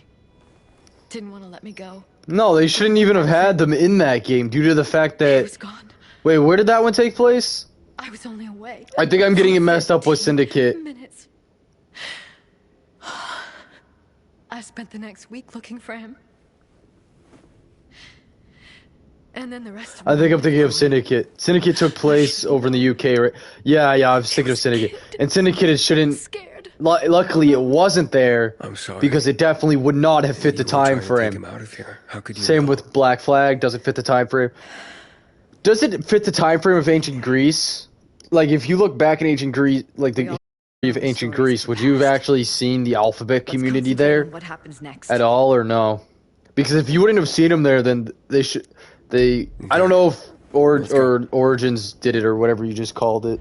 Didn't want to let me go. No, they shouldn't even have had them in that game due to the fact that... He was gone. Wait, where did that one take place? I was only away. I think I'm getting it messed up with Syndicate. Minutes. I spent the next week looking for him. And then the rest of I think I'm thinking of Syndicate. Syndicate took place over in the UK, right? Yeah, I was thinking of Syndicate. And Syndicate it shouldn't... Scared. Luckily, it wasn't there. I'm sorry. Because it definitely would not have fit the time frame. Him out of here. How could you Same with Black Flag. Doesn't fit the time frame. Does it fit the time frame of ancient Greece? Like, if you look back in ancient Greece, like the history of ancient Greece, would you have actually seen the alphabet community there What happens next? at all, or no? Because if you wouldn't have seen them there, then they should. I don't know if Origins did it or whatever you just called it.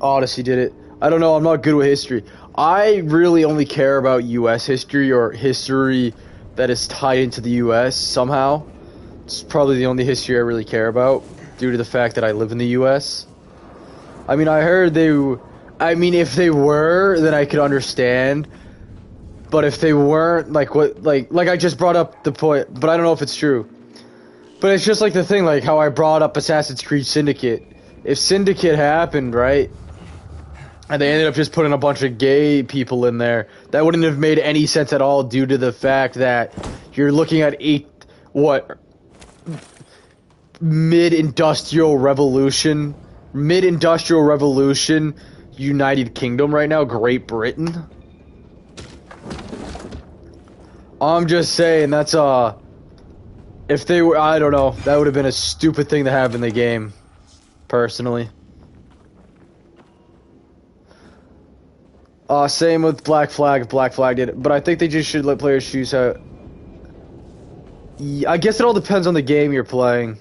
Odyssey did it. I don't know. I'm not good with history. I really only care about U.S. history or history that is tied into the U.S. somehow. It's probably the only history I really care about, due to the fact that I live in the U.S. I mean, I heard if they were, then I could understand. But if they weren't, like I just brought up the point, but I don't know if it's true. But it's just like the thing, like how I brought up Assassin's Creed Syndicate. If Syndicate happened, right, and they ended up just putting a bunch of gay people in there, that wouldn't have made any sense at all due to the fact that you're looking at mid-industrial revolution, United Kingdom right now, Great Britain. I'm just saying, that's, if they were, I don't know, that would have been a stupid thing to have in the game, personally. Same with Black Flag, if Black Flag did it, but I think they just should let players choose how... I guess it all depends on the game you're playing.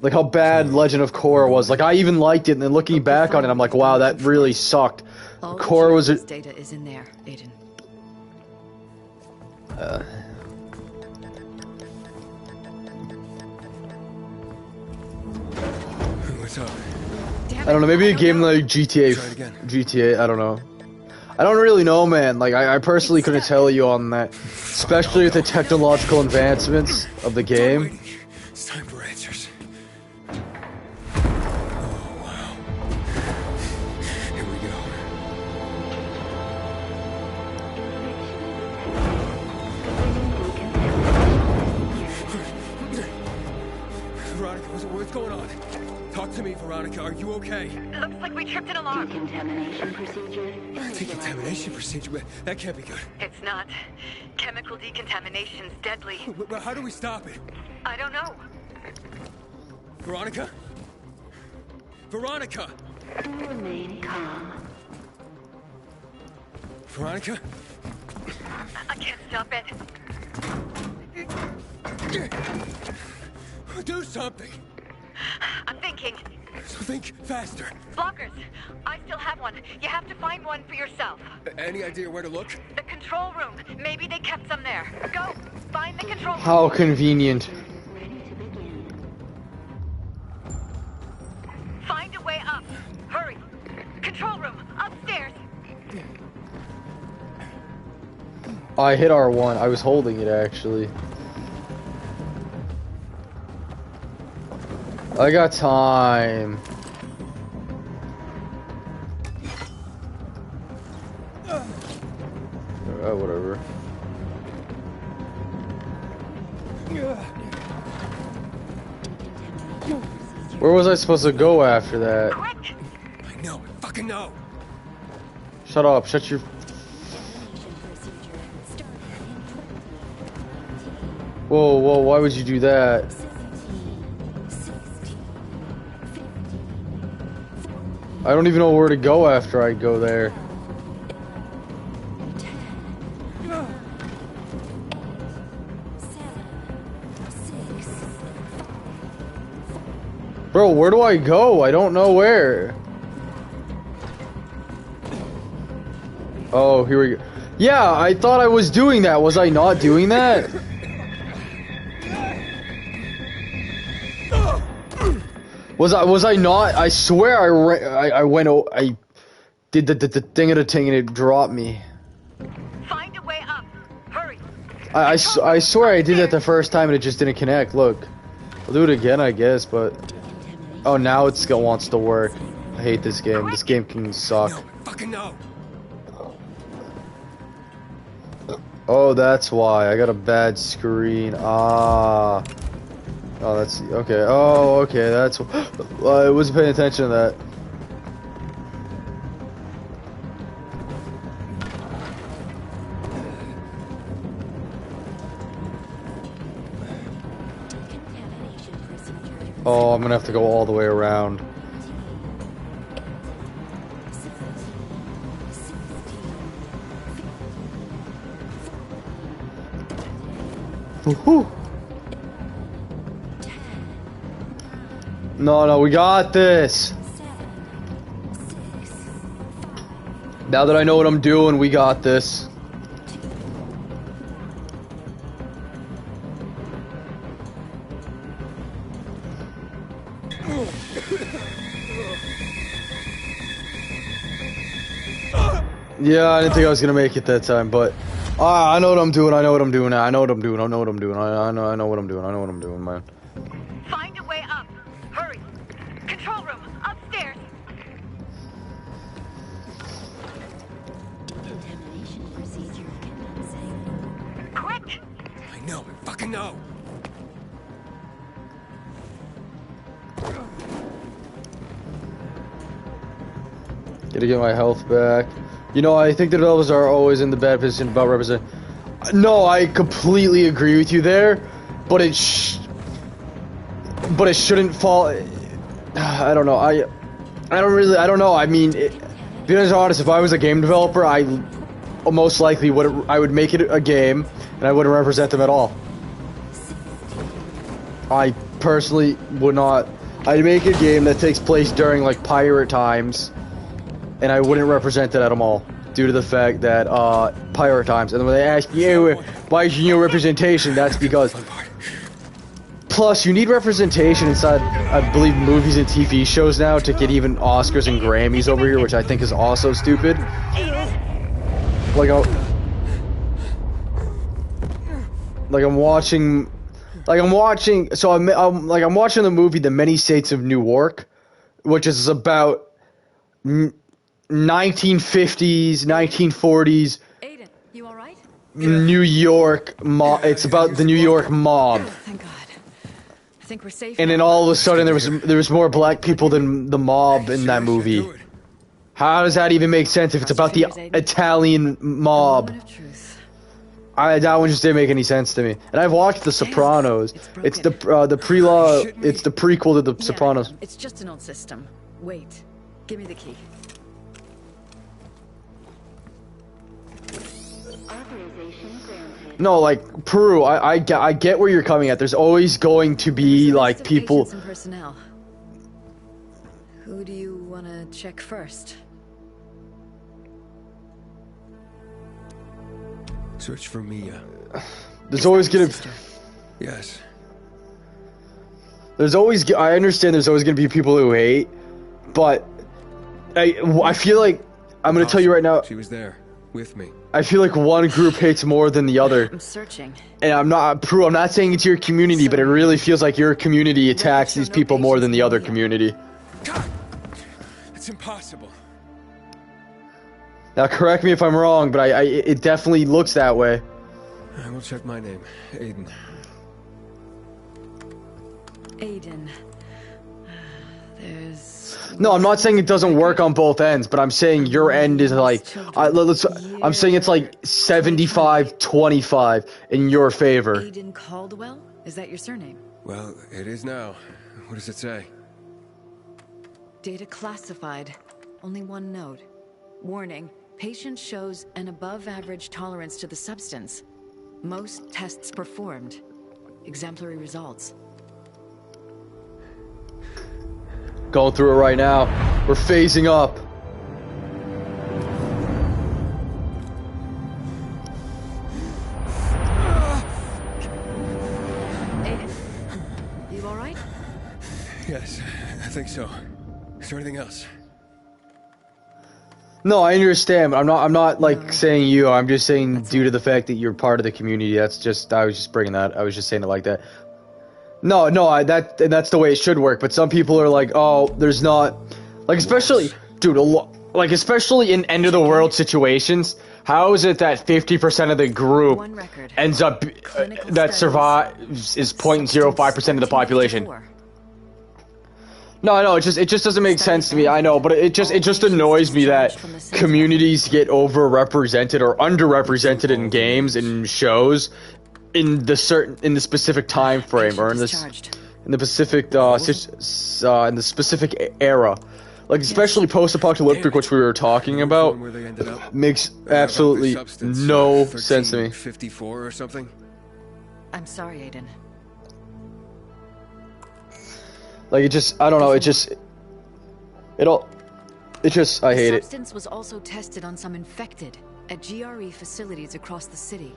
Like how bad Legend of Korra was. Like, I even liked it, and then looking back on it, I'm like, wow, that really sucked. Korra was... data is in there, Aiden. What's up? I don't know, maybe a game like GTA, I don't know. I don't really know, man. Like, I personally couldn't tell you on that. Especially with the technological advancements of the game. It's time for answers. Oh, wow. Here we go. Veronica, what's going on? Talk to me, Veronica. Are you okay? Looks like we tripped an alarm. Decontamination procedure. Decontamination procedure? That can't be good. It's not. Chemical decontamination's deadly. But how do we stop it? I don't know. Veronica? Veronica! Remain calm. Veronica? I can't stop it. Do something! I'm thinking. So think faster. Blockers. I still have one. You have to find one for yourself. Any idea where to look? The control room. Maybe they kept some there. Go. Find the control room. How convenient. Ready to begin. Find a way up. Hurry. Control room. Upstairs. I hit R1. I was holding it actually. I got time. Whatever. Where was I supposed to go after that? Quick. I know. I fucking know. Shut up. Shut your... Whoa, whoa, why would you do that? I don't even know where to go after I go there. Bro, where do I go? I don't know where. Oh, here we go. Yeah, I thought I was doing that. Was I not doing that? Was I not? I swear I did the thing of the thing and it dropped me. Find a way up. Hurry. I swear I did that the first time and it just didn't connect. Look, I'll do it again, I guess, but oh, now it still wants to work. I hate this game. This game can suck. No. Fucking no. Oh, that's why I got a bad screen. Ah. Oh, that's okay. Oh, okay. That's. I wasn't paying attention to that. Oh, I'm gonna have to go all the way around. Woohoo! No, we got this. Now that I know what I'm doing, we got this. Yeah, I didn't think I was gonna make it that time, but I know what I'm doing. I know what I'm doing. I know what I'm doing. I know what I'm doing. I know what I'm doing. I know what I'm doing, man. Find a way up. Hurry. Control room. Upstairs. Decontamination procedure commencing. Quick. I know. I fucking know. Gotta get my health back. You know, I think the developers are always in the bad position about represent. No, I completely agree with you there, but it shouldn't fall. I don't know. I don't know. I mean, being honest, if I was a game developer, I most likely would make it a game, and I wouldn't represent them at all. I personally would not. I'd make a game that takes place during like pirate times. And I wouldn't represent it at all, due to the fact that pirate times. And then when they ask you, why is your representation? That's because. Plus, you need representation inside, I believe, movies and TV shows now to get even Oscars and Grammys over here, which I think is also stupid. I'm watching. So I'm watching the movie The Many States of Newark, which is about 1950s, 1940s. Aiden, you all right? New York mob. It's about the New York mob. Thank God. I think we're safe. And now. then all of a sudden there was more black people than the mob in that movie. How does that even make sense if it's about the Italian mob? Moment of truth. That one just didn't make any sense to me. And I've watched The Sopranos. It's the prequel to The Sopranos. Yeah, it's just an old system. Wait, give me the key. Authorization granted. No, like Peru. I get where you're coming at. There's always going to be There's a like list of people. patients and personnel. Who do you want to check first? Search for Mia. There's always gonna. Yes. There's always. I understand. There's always gonna be people who hate, but I feel like I'm gonna tell you right now. She was there with me. I feel like one group hates more than the other. I'm searching. And I'm not saying it's your community, but it really feels like your community attacks these people more than the other community. God, it's impossible. Now, correct me if I'm wrong, but it definitely looks that way. I will check my name, Aiden. Aiden. There's... No, I'm not saying it doesn't work on both ends, but I'm saying your end is like... I'm saying it's like 75-25 in your favor. Aiden Caldwell? Is that your surname? Well, it is now. What does it say? Data classified. Only one note. Warning. Patient shows an above-average tolerance to the substance. Most tests performed. Exemplary results. Going through it right now. We're phasing up. Aiden, you alright? Yes, I think so. Is there anything else? No, I understand, but I'm not like saying you. I'm just saying due to the fact that you're part of the community. I was just bringing that. I was just saying it like that. No, that's the way it should work. But some people are like, oh, there's not, like, especially, dude, especially in end of the world situations. How is it that 50% of the group ends up that survives is 0.05% of the population? No, it just doesn't make sense to me. I know, but it just annoys me that communities get overrepresented or underrepresented in games and shows in the specific time frame or in the specific era. Like, especially post-apocalyptic, which we were talking about, makes absolutely no sense to me. 54 or something? I'm sorry, Aiden. Like, I don't know, I hate it. The substance was also tested on some infected at GRE facilities across the city.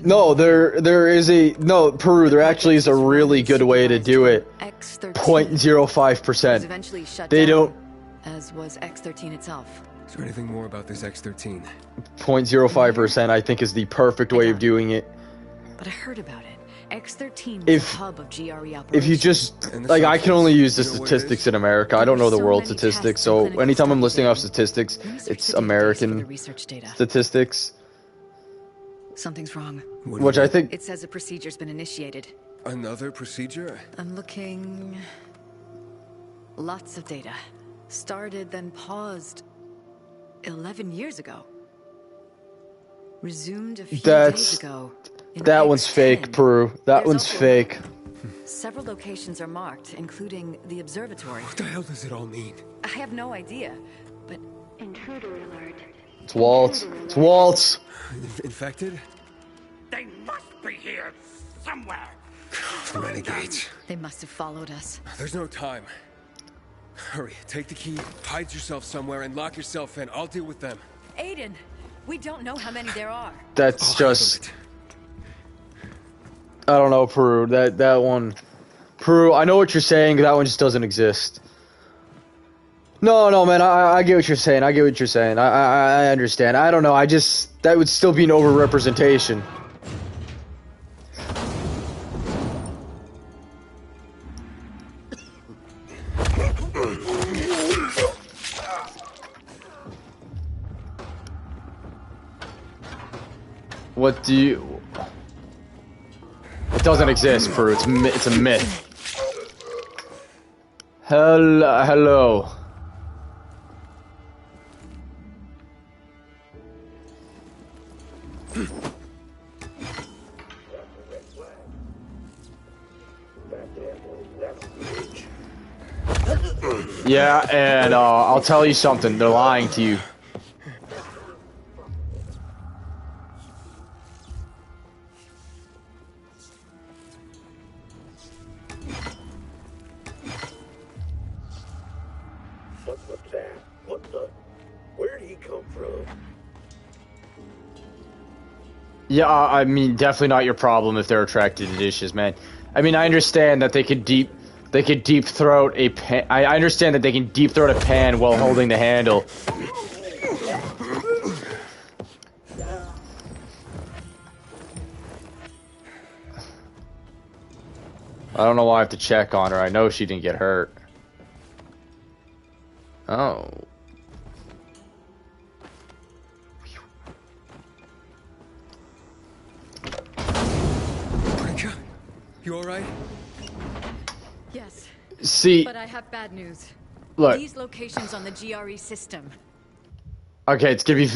No, Peru, there actually is a really good way to do it. 0.05%. They don't... As was X-13 itself. Is there anything more about this X-13? 0.05%, I think, is the perfect way of doing it. But I heard about it. X-13 was the hub of GRE operations. If you just... Like, I can only use the statistics in America. I don't know the world statistics, so anytime I'm listing off statistics, it's American statistics. Something's wrong. Which I think... It says a procedure's been initiated. Another procedure? I'm looking... Lots of data. Started, then paused 11 years ago. Resumed a few days ago. That one's fake, Peru. That one's fake. Several locations are marked, including the observatory. What the hell does it all mean? I have no idea, but... Intruder alert. It's Waltz. It's Waltz. Infected? They must be here somewhere. Renegades. They must have followed us. There's no time. Hurry, take the key, hide yourself somewhere, and lock yourself in. I'll deal with them. Aiden, we don't know how many there are. That's just... I don't know, Peru. That one... Peru, I know what you're saying, that one just doesn't exist. No, man, I get what you're saying. I understand. I don't know, that would still be an overrepresentation. What It doesn't exist, Peru. It's a myth. Hello. Yeah, and I'll tell you something. They're lying to you. What's that? What the? Where'd he come from? Yeah, I mean, definitely not your problem if they're attracted to dishes, man. I mean, I understand that they could deep throat a pan. I understand that they can deep throat a pan while holding the handle. I don't know why I have to check on her. I know she didn't get hurt. Oh. Brinka, you alright? Yes. See, But I have bad news. look. These locations on the GRE system. Okay, it's gonna be.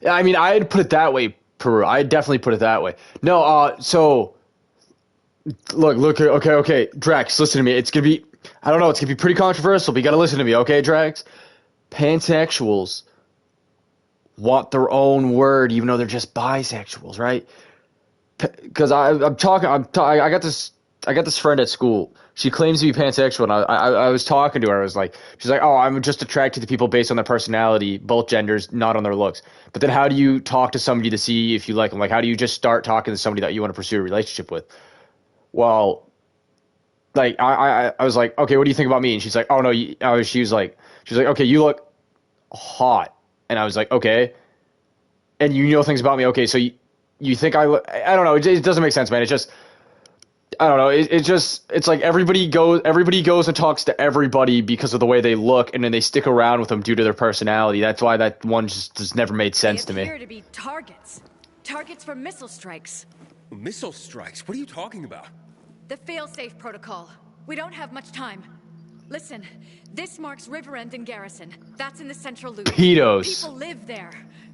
I mean, I'd put it that way, Peru. I'd definitely put it that way. No, so. Look, okay. Drax, listen to me. It's gonna be. I don't know, it's gonna be pretty controversial, but you gotta listen to me, okay, Drax? Pansexuals want their own word, even though they're just bisexuals, right? Because I got this friend at school. She claims to be pansexual, and I was talking to her. I was like, she's like, oh, I'm just attracted to people based on their personality, both genders, not on their looks. But then how do you talk to somebody to see if you like them? Like, how do you just start talking to somebody that you want to pursue a relationship with? Well, like I was like, okay, what do you think about me? And she's like, oh no, she was like, okay, you look hot, and I was like, okay, and you know things about me, okay, so you think I don't know, it doesn't make sense, man. It's just, I don't know, it's like everybody goes and talks to everybody because of the way they look, and then they stick around with them due to their personality. That's why that one just never made sense to me. They appear to be targets for missile strikes. Missile strikes? What are you talking about? The failsafe protocol. We don't have much time. Listen, this marks River End and Garrison. That's in the central loop. Pedos. People live there.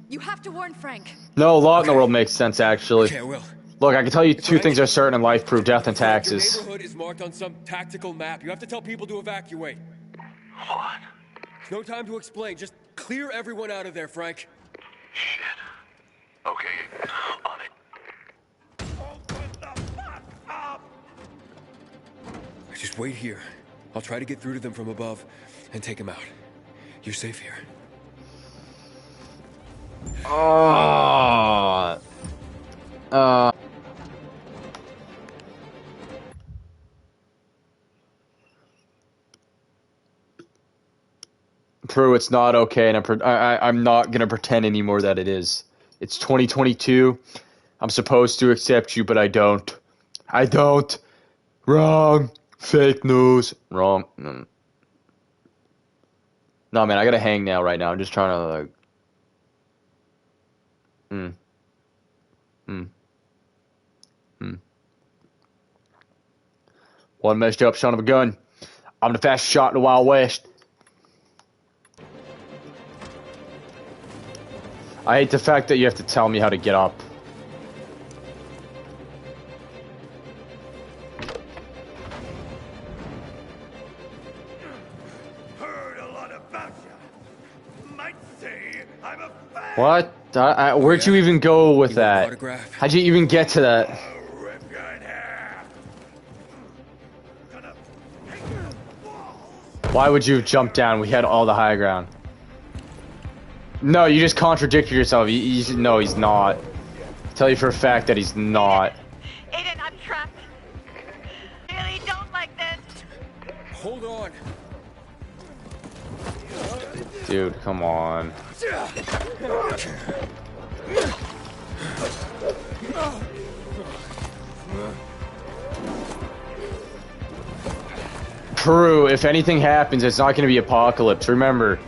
You have to warn Frank. No, a lot in the world makes sense, actually. Okay, I will. Look, I can tell you two things are certain in life, Prove: death and taxes. Your neighborhood is marked on some tactical map. You have to tell people to evacuate. What? No time to explain. Just clear everyone out of there, Frank. Shit. Okay, on it. Open the fuck up! Just wait here. I'll try to get through to them from above and take them out. You're safe here. Prue, it's not okay, and I'm not gonna pretend anymore that it is. It's 2022. I'm supposed to accept you, but I don't. I don't. Wrong. Fake news. Wrong. No, man, I gotta hang now right now. I'm just trying to, One messed up son of a gun. I'm the fastest shot in the Wild West. I hate the fact that you have to tell me how to get up. Heard a lot about you. Might say I'm a fan. What? Where'd you even go with You want an that? autograph? How'd you even get to that? I'll rip you in half. Gonna take your balls. Why would you have jumped down? We had all the high ground. No, you just contradicted yourself. No, he's not. I tell you for a fact that he's not. Aiden, I'm trapped. Really don't like this. Hold on. Dude, come on. Peru, if anything happens, it's not going to be apocalypse. Remember,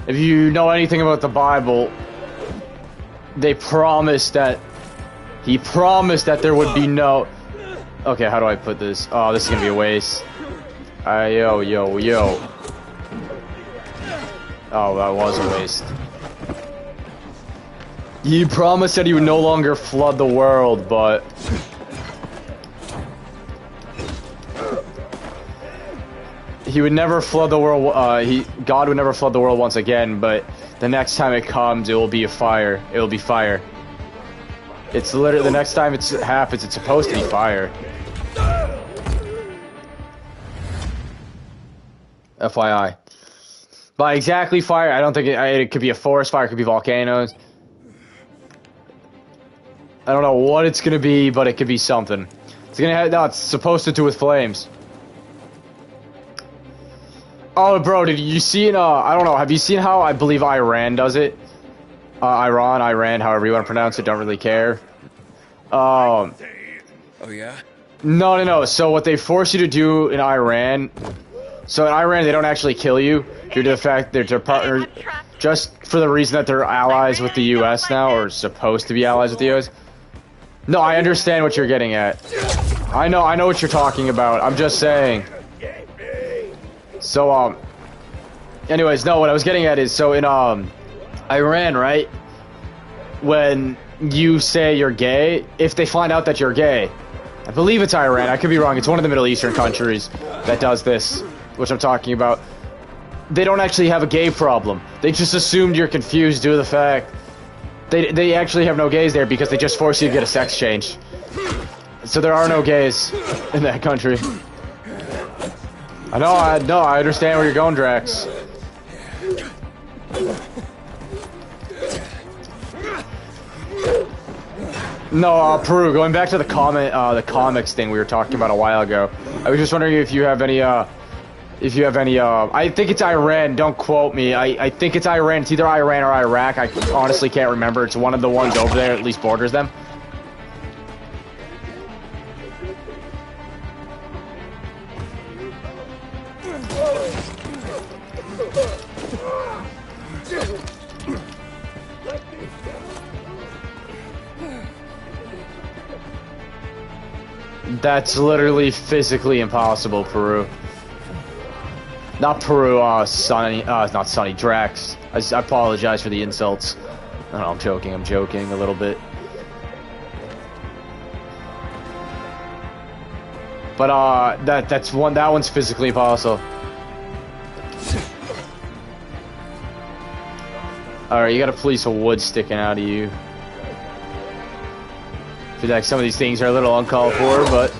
if you know anything about the Bible, they promise that He promised that there would be no... Okay, how do I put this? Oh, this is gonna be a waste. Yo. Oh, that was a waste. He promised that he would no longer flood the world, but... He would never flood the world, God would never flood the world once again, but the next time it comes, it will be a fire. It will be fire. It's literally, the next time it happens, it's supposed to be fire. FYI. By exactly fire, I don't think it could be a forest fire, it could be volcanoes. I don't know what it's gonna be, but it could be something. It's gonna have, no, it's supposed to do with flames. Oh, bro, did you see in, I don't know, have you seen how I believe Iran does it? Iran, however you want to pronounce it, don't really care. Oh, yeah? No. So what they force you to do in Iran... So in Iran, they don't actually kill you due to the fact that they're partners... Just for the reason that they're allies with the U.S. now, or supposed to be allies with the U.S. No, I understand what you're getting at. I know what you're talking about. I'm just saying... So, anyways, no, what I was getting at is, so in, Iran, right, when you say you're gay, if they find out that you're gay, I believe it's Iran, I could be wrong, it's one of the Middle Eastern countries that does this, which I'm talking about, they don't actually have a gay problem, they just assumed you're confused due to the fact, they actually have no gays there because they just force you to get a sex change, so there are no gays in that country. I understand where you're going, Drax. No, Peru, going back to the comics thing we were talking about a while ago. I was just wondering if you have any, I think it's Iran, don't quote me. I think it's Iran, it's either Iran or Iraq, I honestly can't remember. It's one of the ones over there, at least borders them. That's literally physically impossible, Peru. Not Peru, Sonny, not Sonny, Drax. I apologize for the insults. I don't know, I'm joking a little bit. But, that one's physically impossible. Alright, you got a piece of wood sticking out of you. I feel like some of these things are a little uncalled for, but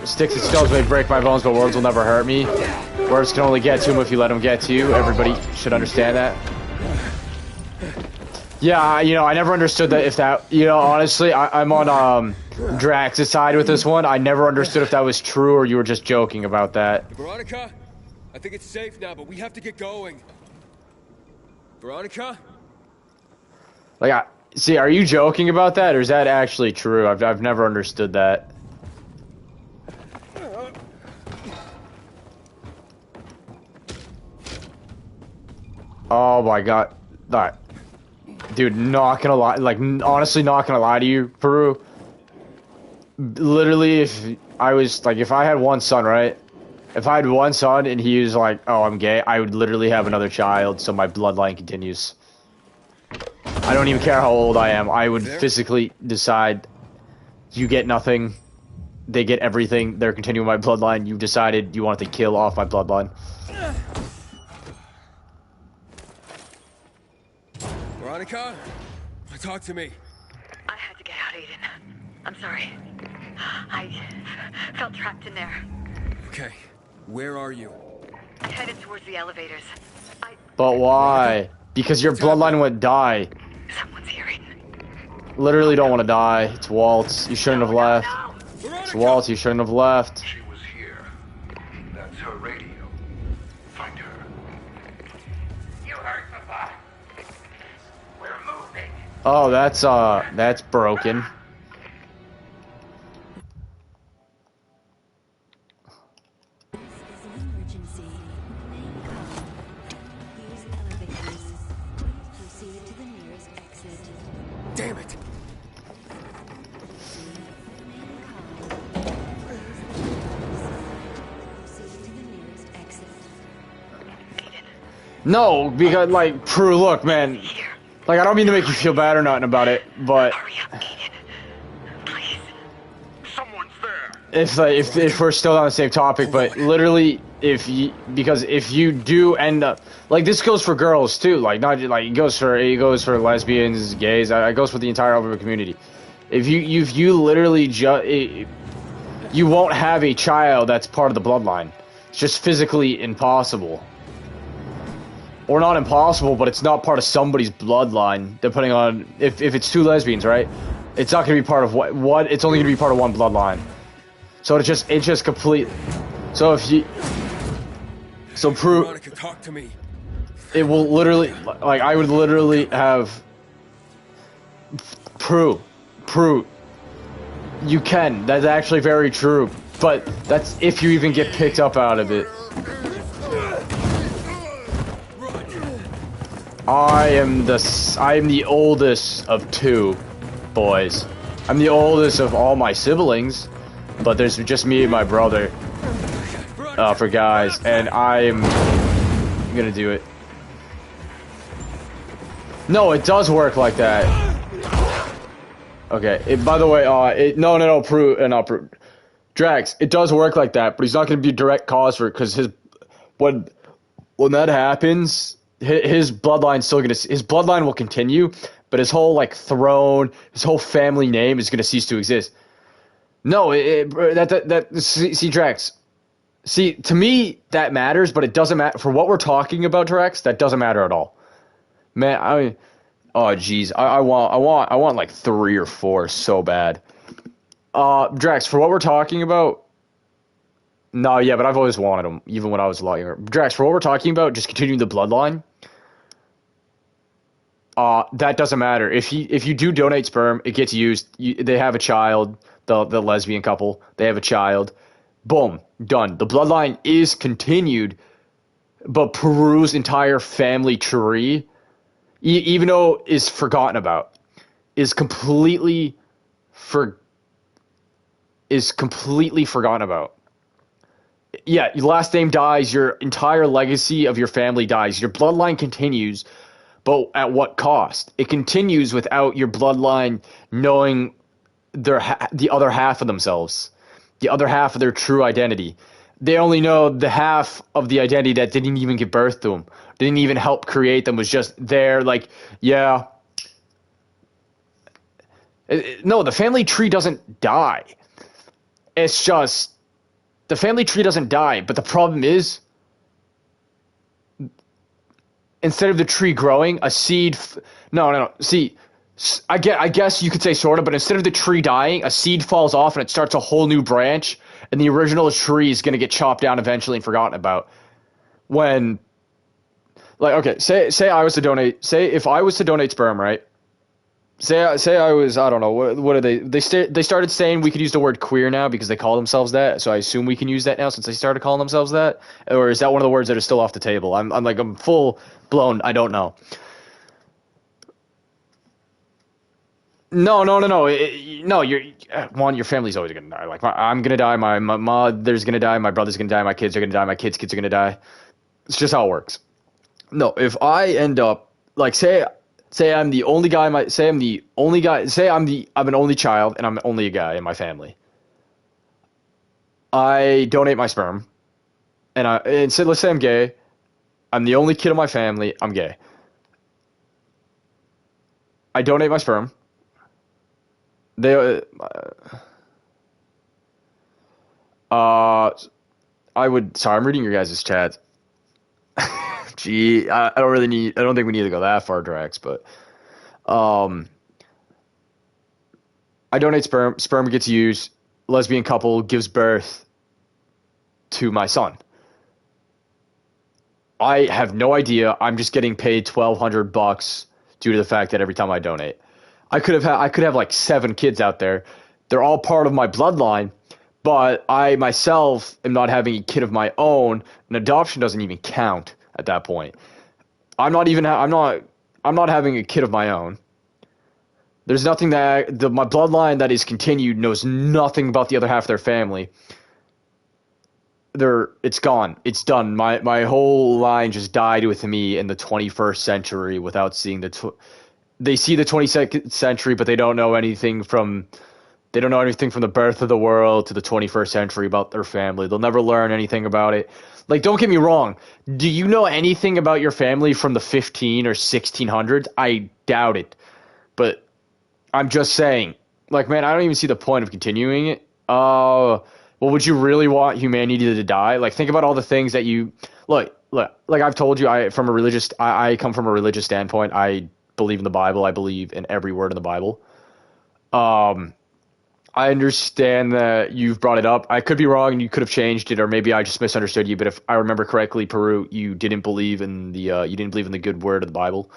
sticks and stones may break my bones, but words will never hurt me. Words can only get to them if you let them get to you. Everybody should understand that. Yeah, I never understood that honestly, I'm on Drax's side with this one. I never understood if that was true or you were just joking about that. Veronica, I think it's safe now, but we have to get going. Veronica? See, are you joking about that, or is that actually true? I've never understood that. Oh my god. Alright. Dude, not gonna lie, honestly not gonna lie to you, Peru. Literally, if I had one son, right? If I had one son and he was like, oh, I'm gay, I would literally have another child so my bloodline continues. I don't even care how old I am. I would physically decide, you get nothing, they get everything, they're continuing my bloodline, you decided you wanted to kill off my bloodline. Veronica? Talk to me. I had to get out, Aiden. I'm sorry. I felt trapped in there. Okay. Where are you? Headed towards the elevators. But why? Because your bloodline would die. Someone's here, Aiden. Literally don't want to die. It's Waltz. You shouldn't have left. No. It's Waltz. You shouldn't have left. She was here. That's her radio. Find her. You heard, Papa. We're moving. Oh, that's broken. Damn it! No, because, like, Prue, look, man. Like, I don't mean to make you feel bad or nothing about it, but Hurry up, Aiden. Please. Someone's there. if we're still on the same topic, but literally, if you do end up, like, this goes for girls too, like, not like it goes for lesbians, gays, it goes for the entire LGBT community. If you literally you won't have a child that's part of the bloodline. It's just physically impossible. Or not impossible, but it's not part of somebody's bloodline, depending on if it's two lesbians, right? It's not going to be part of what it's only going to be part of one bloodline. So it's just complete. So if you Prue, Veronica, talk to me. it will literally, like, I would literally have Prue, you can. That's actually very true. But that's if you even get picked up out of it. I am the oldest of two boys. I'm the oldest of all my siblings, but there's just me and my brother for guys, and I'm gonna do it. No, it does work like that. Okay. By the way, no, Prue, Drax. It does work like that, but he's not gonna be a direct cause for it because when that happens. His bloodline will continue, but his whole throne, his whole family name is going to cease to exist. No, see, Drax. See, to me that matters, but it doesn't matter for what we're talking about, Drax. That doesn't matter at all, man. I mean, oh geez, I want like 3 or 4 so bad. Drax, for what we're talking about. No, yeah, but I've always wanted them, even when I was a lot younger. Drax, for what we're talking about, just continuing the bloodline, that doesn't matter. If you do donate sperm, it gets used. They have a child, the lesbian couple, they have a child. Boom, done. The bloodline is continued, but Peru's entire family tree, even though is forgotten about, is completely forgotten about. Yeah, your last name dies, your entire legacy of your family dies. Your bloodline continues, but at what cost? It continues without your bloodline knowing the other half of themselves, the other half of their true identity. They only know the half of the identity that didn't even give birth to them, didn't even help create them, was just there, like, yeah. No, the family tree doesn't die. It's just... The family tree doesn't die, but the problem is, instead of the tree growing, a seed... No. See, I guess you could say sort of, but instead of the tree dying, a seed falls off and it starts a whole new branch, and the original tree is going to get chopped down eventually and forgotten about. When... Like, okay, say I was to donate... Say if I was to donate sperm, right? Say I was, I don't know, what are they? They started saying we could use the word queer now because they call themselves that. So I assume we can use that now since they started calling themselves that. Or is that one of the words that are still off the table? I'm full blown. I don't know. No. No, your family's always gonna die. Like I'm gonna die. My mother's gonna die. My brother's gonna die. My kids are gonna die. My kids' kids are gonna die. It's just how it works. No, if I end up like Say I'm the only guy. I'm an only child and I'm only a guy in my family. I donate my sperm, and so let's say I'm gay. I'm the only kid of my family. I'm gay. I donate my sperm. I would. Sorry, I'm reading your guys' chats. Gee, I don't think we need to go that far, Drax, but I donate sperm. Sperm gets used. Lesbian couple gives birth to my son. I have no idea. I'm just getting paid $1,200 due to the fact that every time I donate, I could have like 7 kids out there. They're all part of my bloodline, but I myself am not having a kid of my own. An adoption doesn't even count. At that point, I'm not having a kid of my own. There's nothing that my bloodline that is continued knows nothing about the other half of their family. it's gone. It's done. My whole line just died with me in the 21st century without seeing they see the 22nd century, but they don't know anything from the birth of the world to the 21st century about their family. They'll never learn anything about it. Like, don't get me wrong. Do you know anything about your family from the 15 or 1600s? I doubt it. But I'm just saying, like, man, I don't even see the point of continuing it. Well, would you really want humanity to die? Like, think about all the things that you look. Like I've told you, I come from a religious standpoint. I believe in the Bible. I believe in every word in the Bible. I understand that you've brought it up. I could be wrong, and you could have changed it, or maybe I just misunderstood you. But if I remember correctly, Peru, you didn't believe in the good word of the Bible.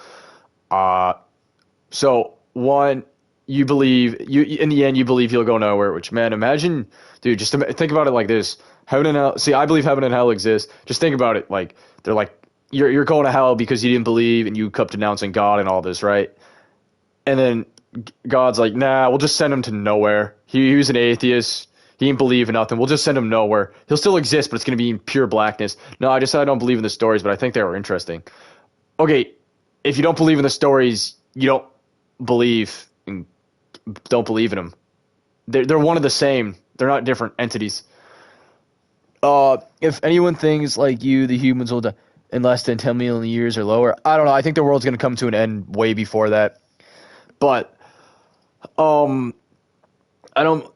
So one, you believe in the end you believe you'll go nowhere. Which, man, imagine, dude. Just think about it like this: heaven and hell. See, I believe heaven and hell exist. Just think about it. Like they're like you're going to hell because you didn't believe and you kept denouncing God and all this, right? And then God's like, nah, we'll just send him to nowhere. He was an atheist. He didn't believe in nothing. We'll just send him nowhere. He'll still exist, but it's going to be in pure blackness. No, I don't believe in the stories, but I think they were interesting. Okay, if you don't believe in the stories, you don't believe in them. They're one of the same. They're not different entities. If anyone thinks like you, the humans will die in less than 10 million years or lower, I don't know. I think the world's going to come to an end way before that. But, I don't.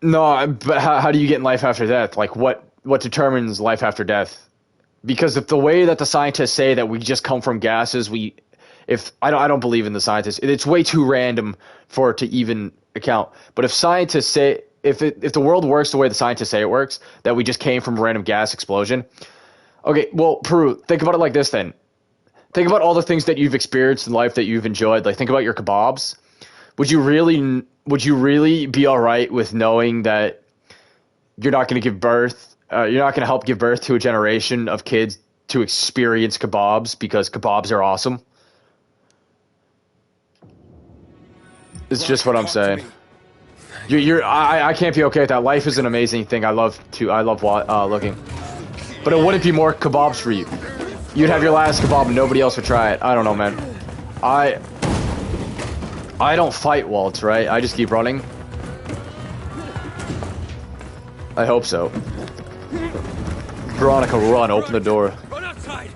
No, but how do you get in life after death? Like, what determines life after death? Because if the way that the scientists say that we just come from gases, I don't believe in the scientists. It's way too random for it to even account. But if scientists say if the world works the way the scientists say it works, that we just came from a random gas explosion. Okay, well, Peru, think about it like this then. Think about all the things that you've experienced in life that you've enjoyed. Like, think about your kebabs. Would you really be all right with knowing that you're not going to give birth? You're not going to help give birth to a generation of kids to experience kebabs because kebabs are awesome. It's just what I'm saying. I can't be okay with that. Life is an amazing thing. I love looking, but it wouldn't be more kebabs for you. You'd have your last kebab and nobody else would try it. I don't know, man. I don't fight Waltz, right? I just keep running. I hope so. Veronica, run. Open the door. Run outside.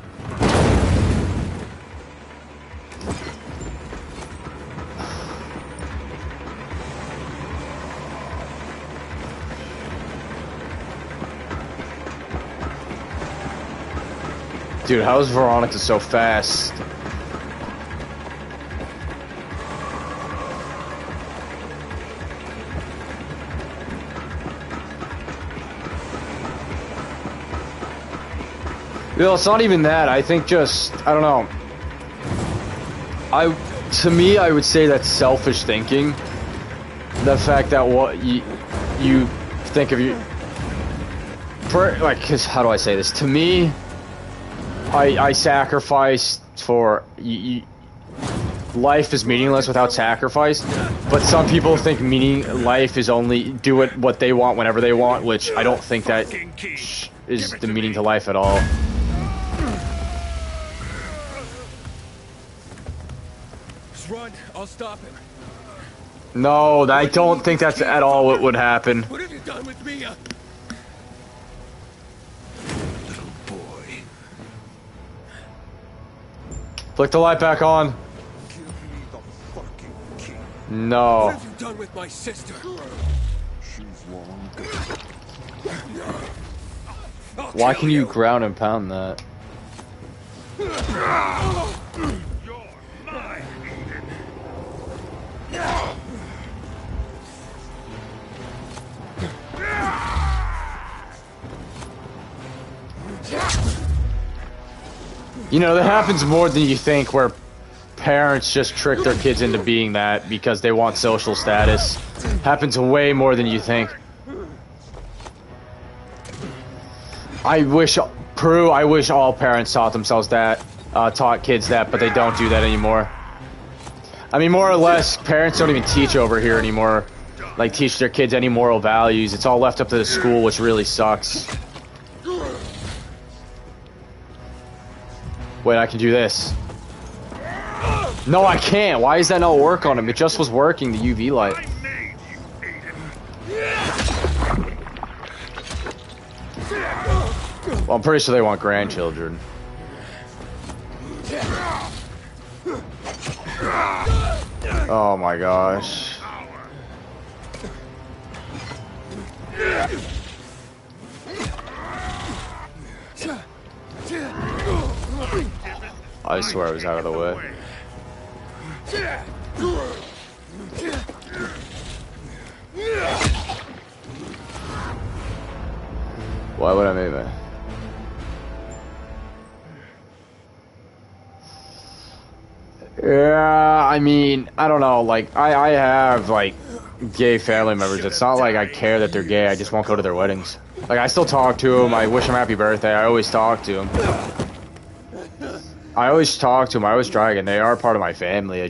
Dude, how is Veronica so fast? No, it's not even that. I think I don't know. To me, I would say that's selfish thinking. The fact that what you think of cause how do I say this? To me, I sacrifice for life is meaningless without sacrifice, but some people think life is only do it what they want whenever they want, which I don't think that is the meaning to life at all. Just run, I'll stop him. No, I don't think that's at all what would happen. What have you done with me? Flick the light back on. Give me the fucking key. No. What have you done with my sister? She's long gone. Why can you ground and pound that? You're mine, Eden. You know, that happens more than you think, where parents just trick their kids into being that because they want social status. Happens way more than you think. I wish all parents taught themselves that, taught kids that, but they don't do that anymore. I mean, more or less, parents don't even teach over here anymore. like teach their kids any moral values. It's all left up to the school, which really sucks. Wait, I can do this. No, I can't. Why does that not work on him? It just was working, the UV light. Well, I'm pretty sure they want grandchildren. Oh my gosh. I swear I was out of the way. Why would I move it? Yeah, I mean, I don't know, like, I have, like, gay family members. It's not like I care that they're gay, I just won't go to their weddings. Like, I still talk to them, I wish them happy birthday, I always talk to them. I always talk to them, I always try again, they are part of my family,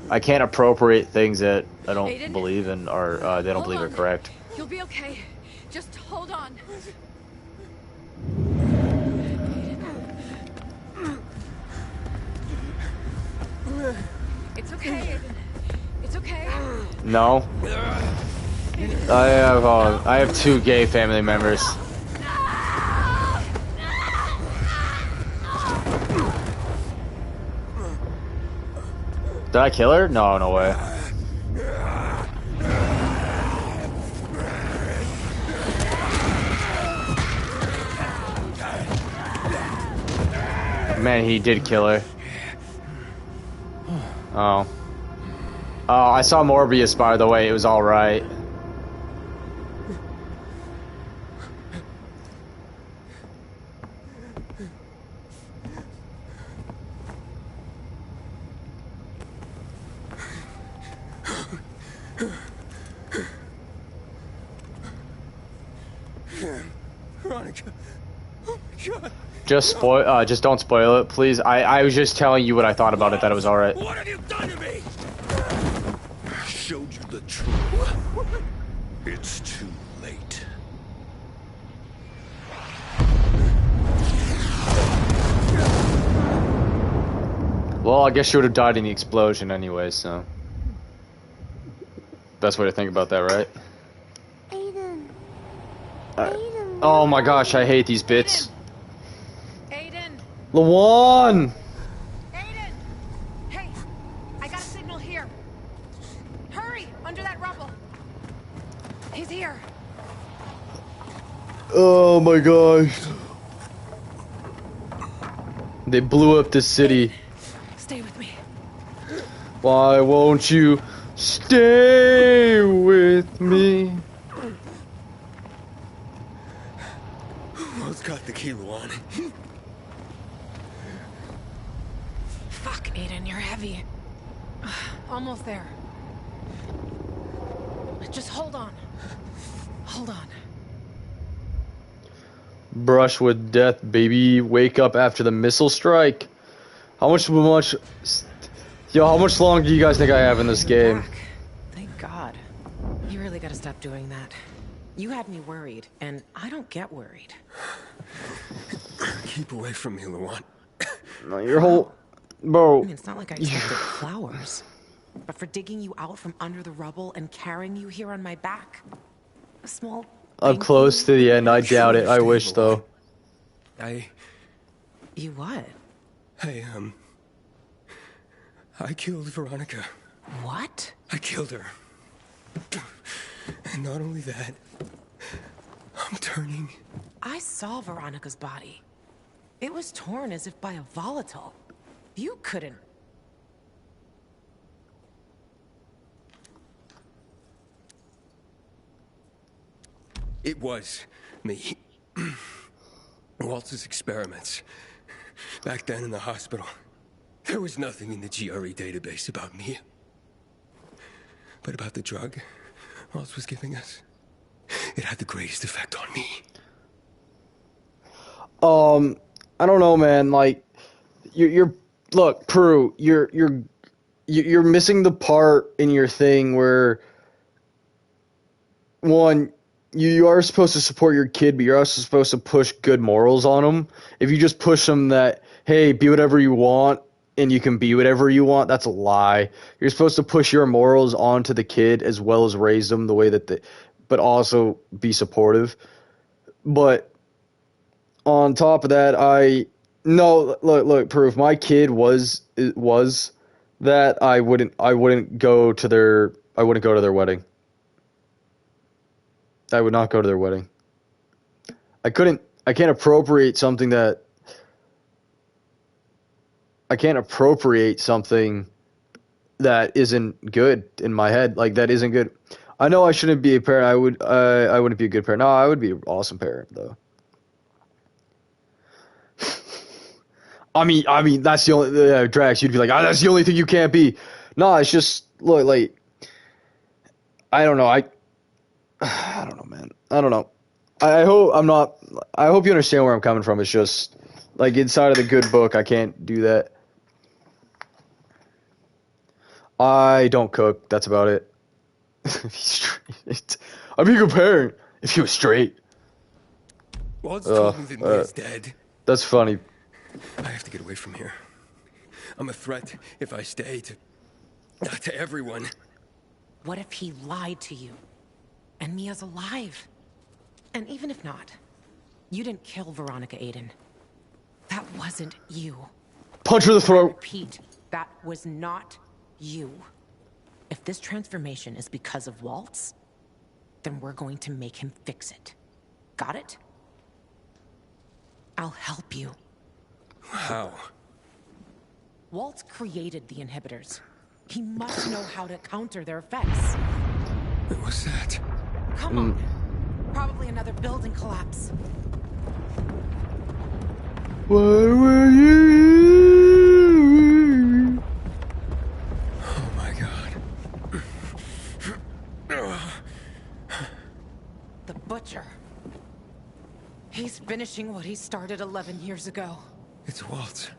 I can't appropriate things that I don't Aiden? believe in, or they don't believe are correct. You'll be okay. Just hold on. It's okay, Aiden. It's okay. No. I have 2 gay family members. Did I kill her? No, no way. Man, he did kill her. Oh. Oh, I saw Morbius, by the way. It was alright. Veronica. Oh my God. Just don't spoil it, please. I was just telling you what I thought about it, that it was alright. What have you done to me? I showed you the truth. It's too late. Well, I guess you would have died in the explosion anyway, so. Best way to think about that, right? Aiden. Oh my gosh, I hate these bits. Aiden! Lawan! Aiden! Hey! I got a signal here. Hurry! Under that rubble. He's here. Oh my gosh. They blew up the city. Stay with me. Why won't you stay with me? Who's got the key, Lawan? Fuck, Aiden, you're heavy. Almost there. Just hold on. Hold on. Brush with death, baby. Wake up after the missile strike. How much longer do you guys think I have in this game? Back. Thank God. You really gotta stop doing that. You had me worried, and I don't get worried. Keep away from me, Lawan. No, your whole... Bro. I mean, it's not like I expected flowers. But for digging you out from under the rubble and carrying you here on my back, a small... I'm close to the end. I doubt it. I wish, though. You what? I killed Veronica. What? I killed her. And not only that, I'm turning. I saw Veronica's body. It was torn as if by a volatile. You couldn't. It was me. Waltz's experiments. Back then in the hospital, there was nothing in the GRE database about me. But about the drug Waltz was giving us, it had the greatest effect on me. I don't know, man. Like, you're look, Prue, you're missing the part in your thing where one, you are supposed to support your kid, but you're also supposed to push good morals on them. If you just push them that, hey, be whatever you want and you can be whatever you want, that's a lie. You're supposed to push your morals onto the kid as well as raise them the way that they, but also be supportive. But on top of that, look, proof. My kid was that I wouldn't go to their wedding. I would not go to their wedding. I can't appropriate something that isn't good in my head. Like, that isn't good. I know I shouldn't be a parent. I wouldn't be a good parent. No, I would be an awesome parent though. I mean, that's the only Drax. You'd be like, that's the only thing you can't be. No, it's just look like I don't know. I don't know, man. I don't know. I hope I'm not. I hope you understand where I'm coming from. It's just like inside of the good book, I can't do that. I don't cook. That's about it. If he's straight, I'd be a good parent if he was straight. Walt's told me that Mia's dead. That's funny. I have to get away from here. I'm a threat if I stay to everyone. What if he lied to you? And Mia's alive? And even if not, you didn't kill Veronica, Aiden. That wasn't you. Punch her in the throat. Repeat, that was not you. If this transformation is because of Waltz, then we're going to make him fix it. Got it? I'll help you. How? Waltz created the inhibitors. He must know how to counter their effects. What was that? Come on. Probably another building collapse. Where were you? Oh my God. The Butcher. He's finishing what he started 11 years ago. It's Waltz.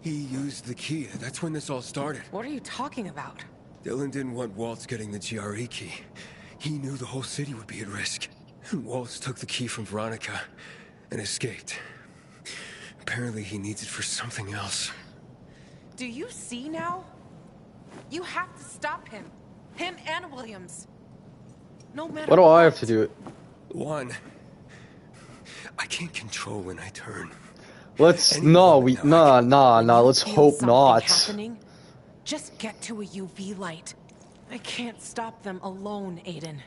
He used the key. That's when this all started. What are you talking about? Dylan didn't want Waltz getting the GRE key. He knew the whole city would be at risk. And Waltz took the key from Veronica and escaped. Apparently he needs it for something else. Do you see now? You have to stop him. Him and Williams. No matter What do I have to do? One, I can't control when I turn. Let's Let's hope not. not. Happening, just get to a UV light. I can't stop them alone, Aiden.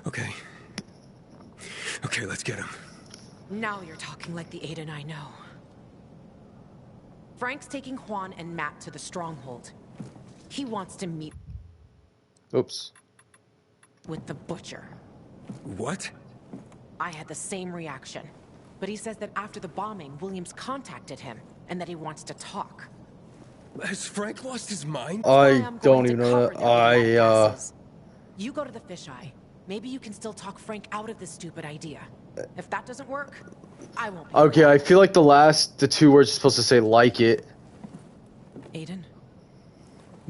Okay. Okay, let's get him. Now you're talking like the Aiden I know. Frank's taking Juan and Matt to the stronghold. He wants to meet Oops. with the Butcher. What? I had the same reaction. But he says that after the bombing, Williams contacted him, and that he wants to talk. Has Frank lost his mind? I don't even know that. You go to the fisheye. Maybe you can still talk Frank out of this stupid idea. If that doesn't work, I won't be Okay, I feel like the two words are supposed to say like it. Aiden?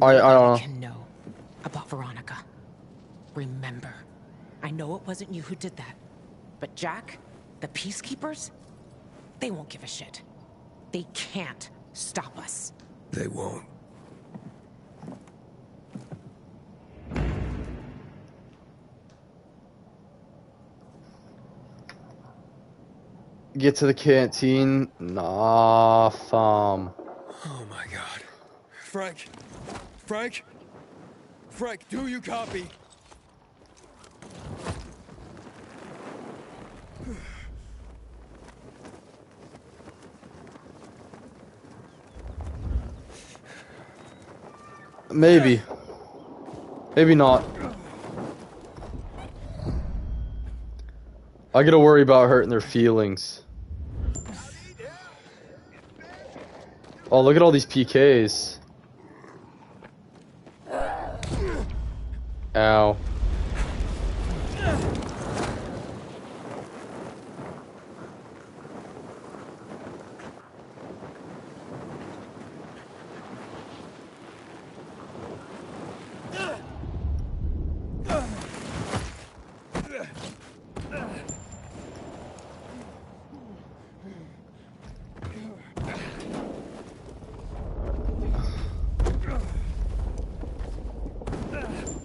I don't know. Can know about Veronica. Remember, I know it wasn't you who did that. But Jack, the Peacekeepers, they won't give a shit. They can't stop us. They won't. Get to the canteen. Nah, fam. Oh my God. Frank! Frank! Frank, do you copy? Maybe. Maybe not. I gotta worry about hurting their feelings. Oh, look at all these PKs. Ow.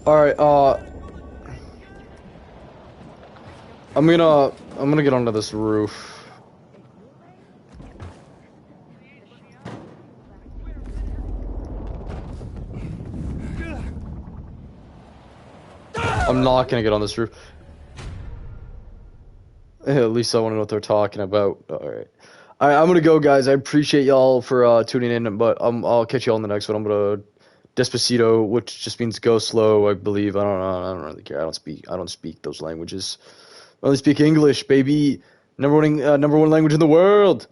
Alright, I'm gonna get onto this roof. I'm not gonna get on this roof. At least I want to know what they're talking about. Alright. I'm gonna go, guys. I appreciate y'all for tuning in, but I'll catch y'all in the next one. I'm gonna Despacito, which just means go slow, I believe. I don't know. I don't really care. I don't speak those languages. I only speak English, baby. Number one language in the world.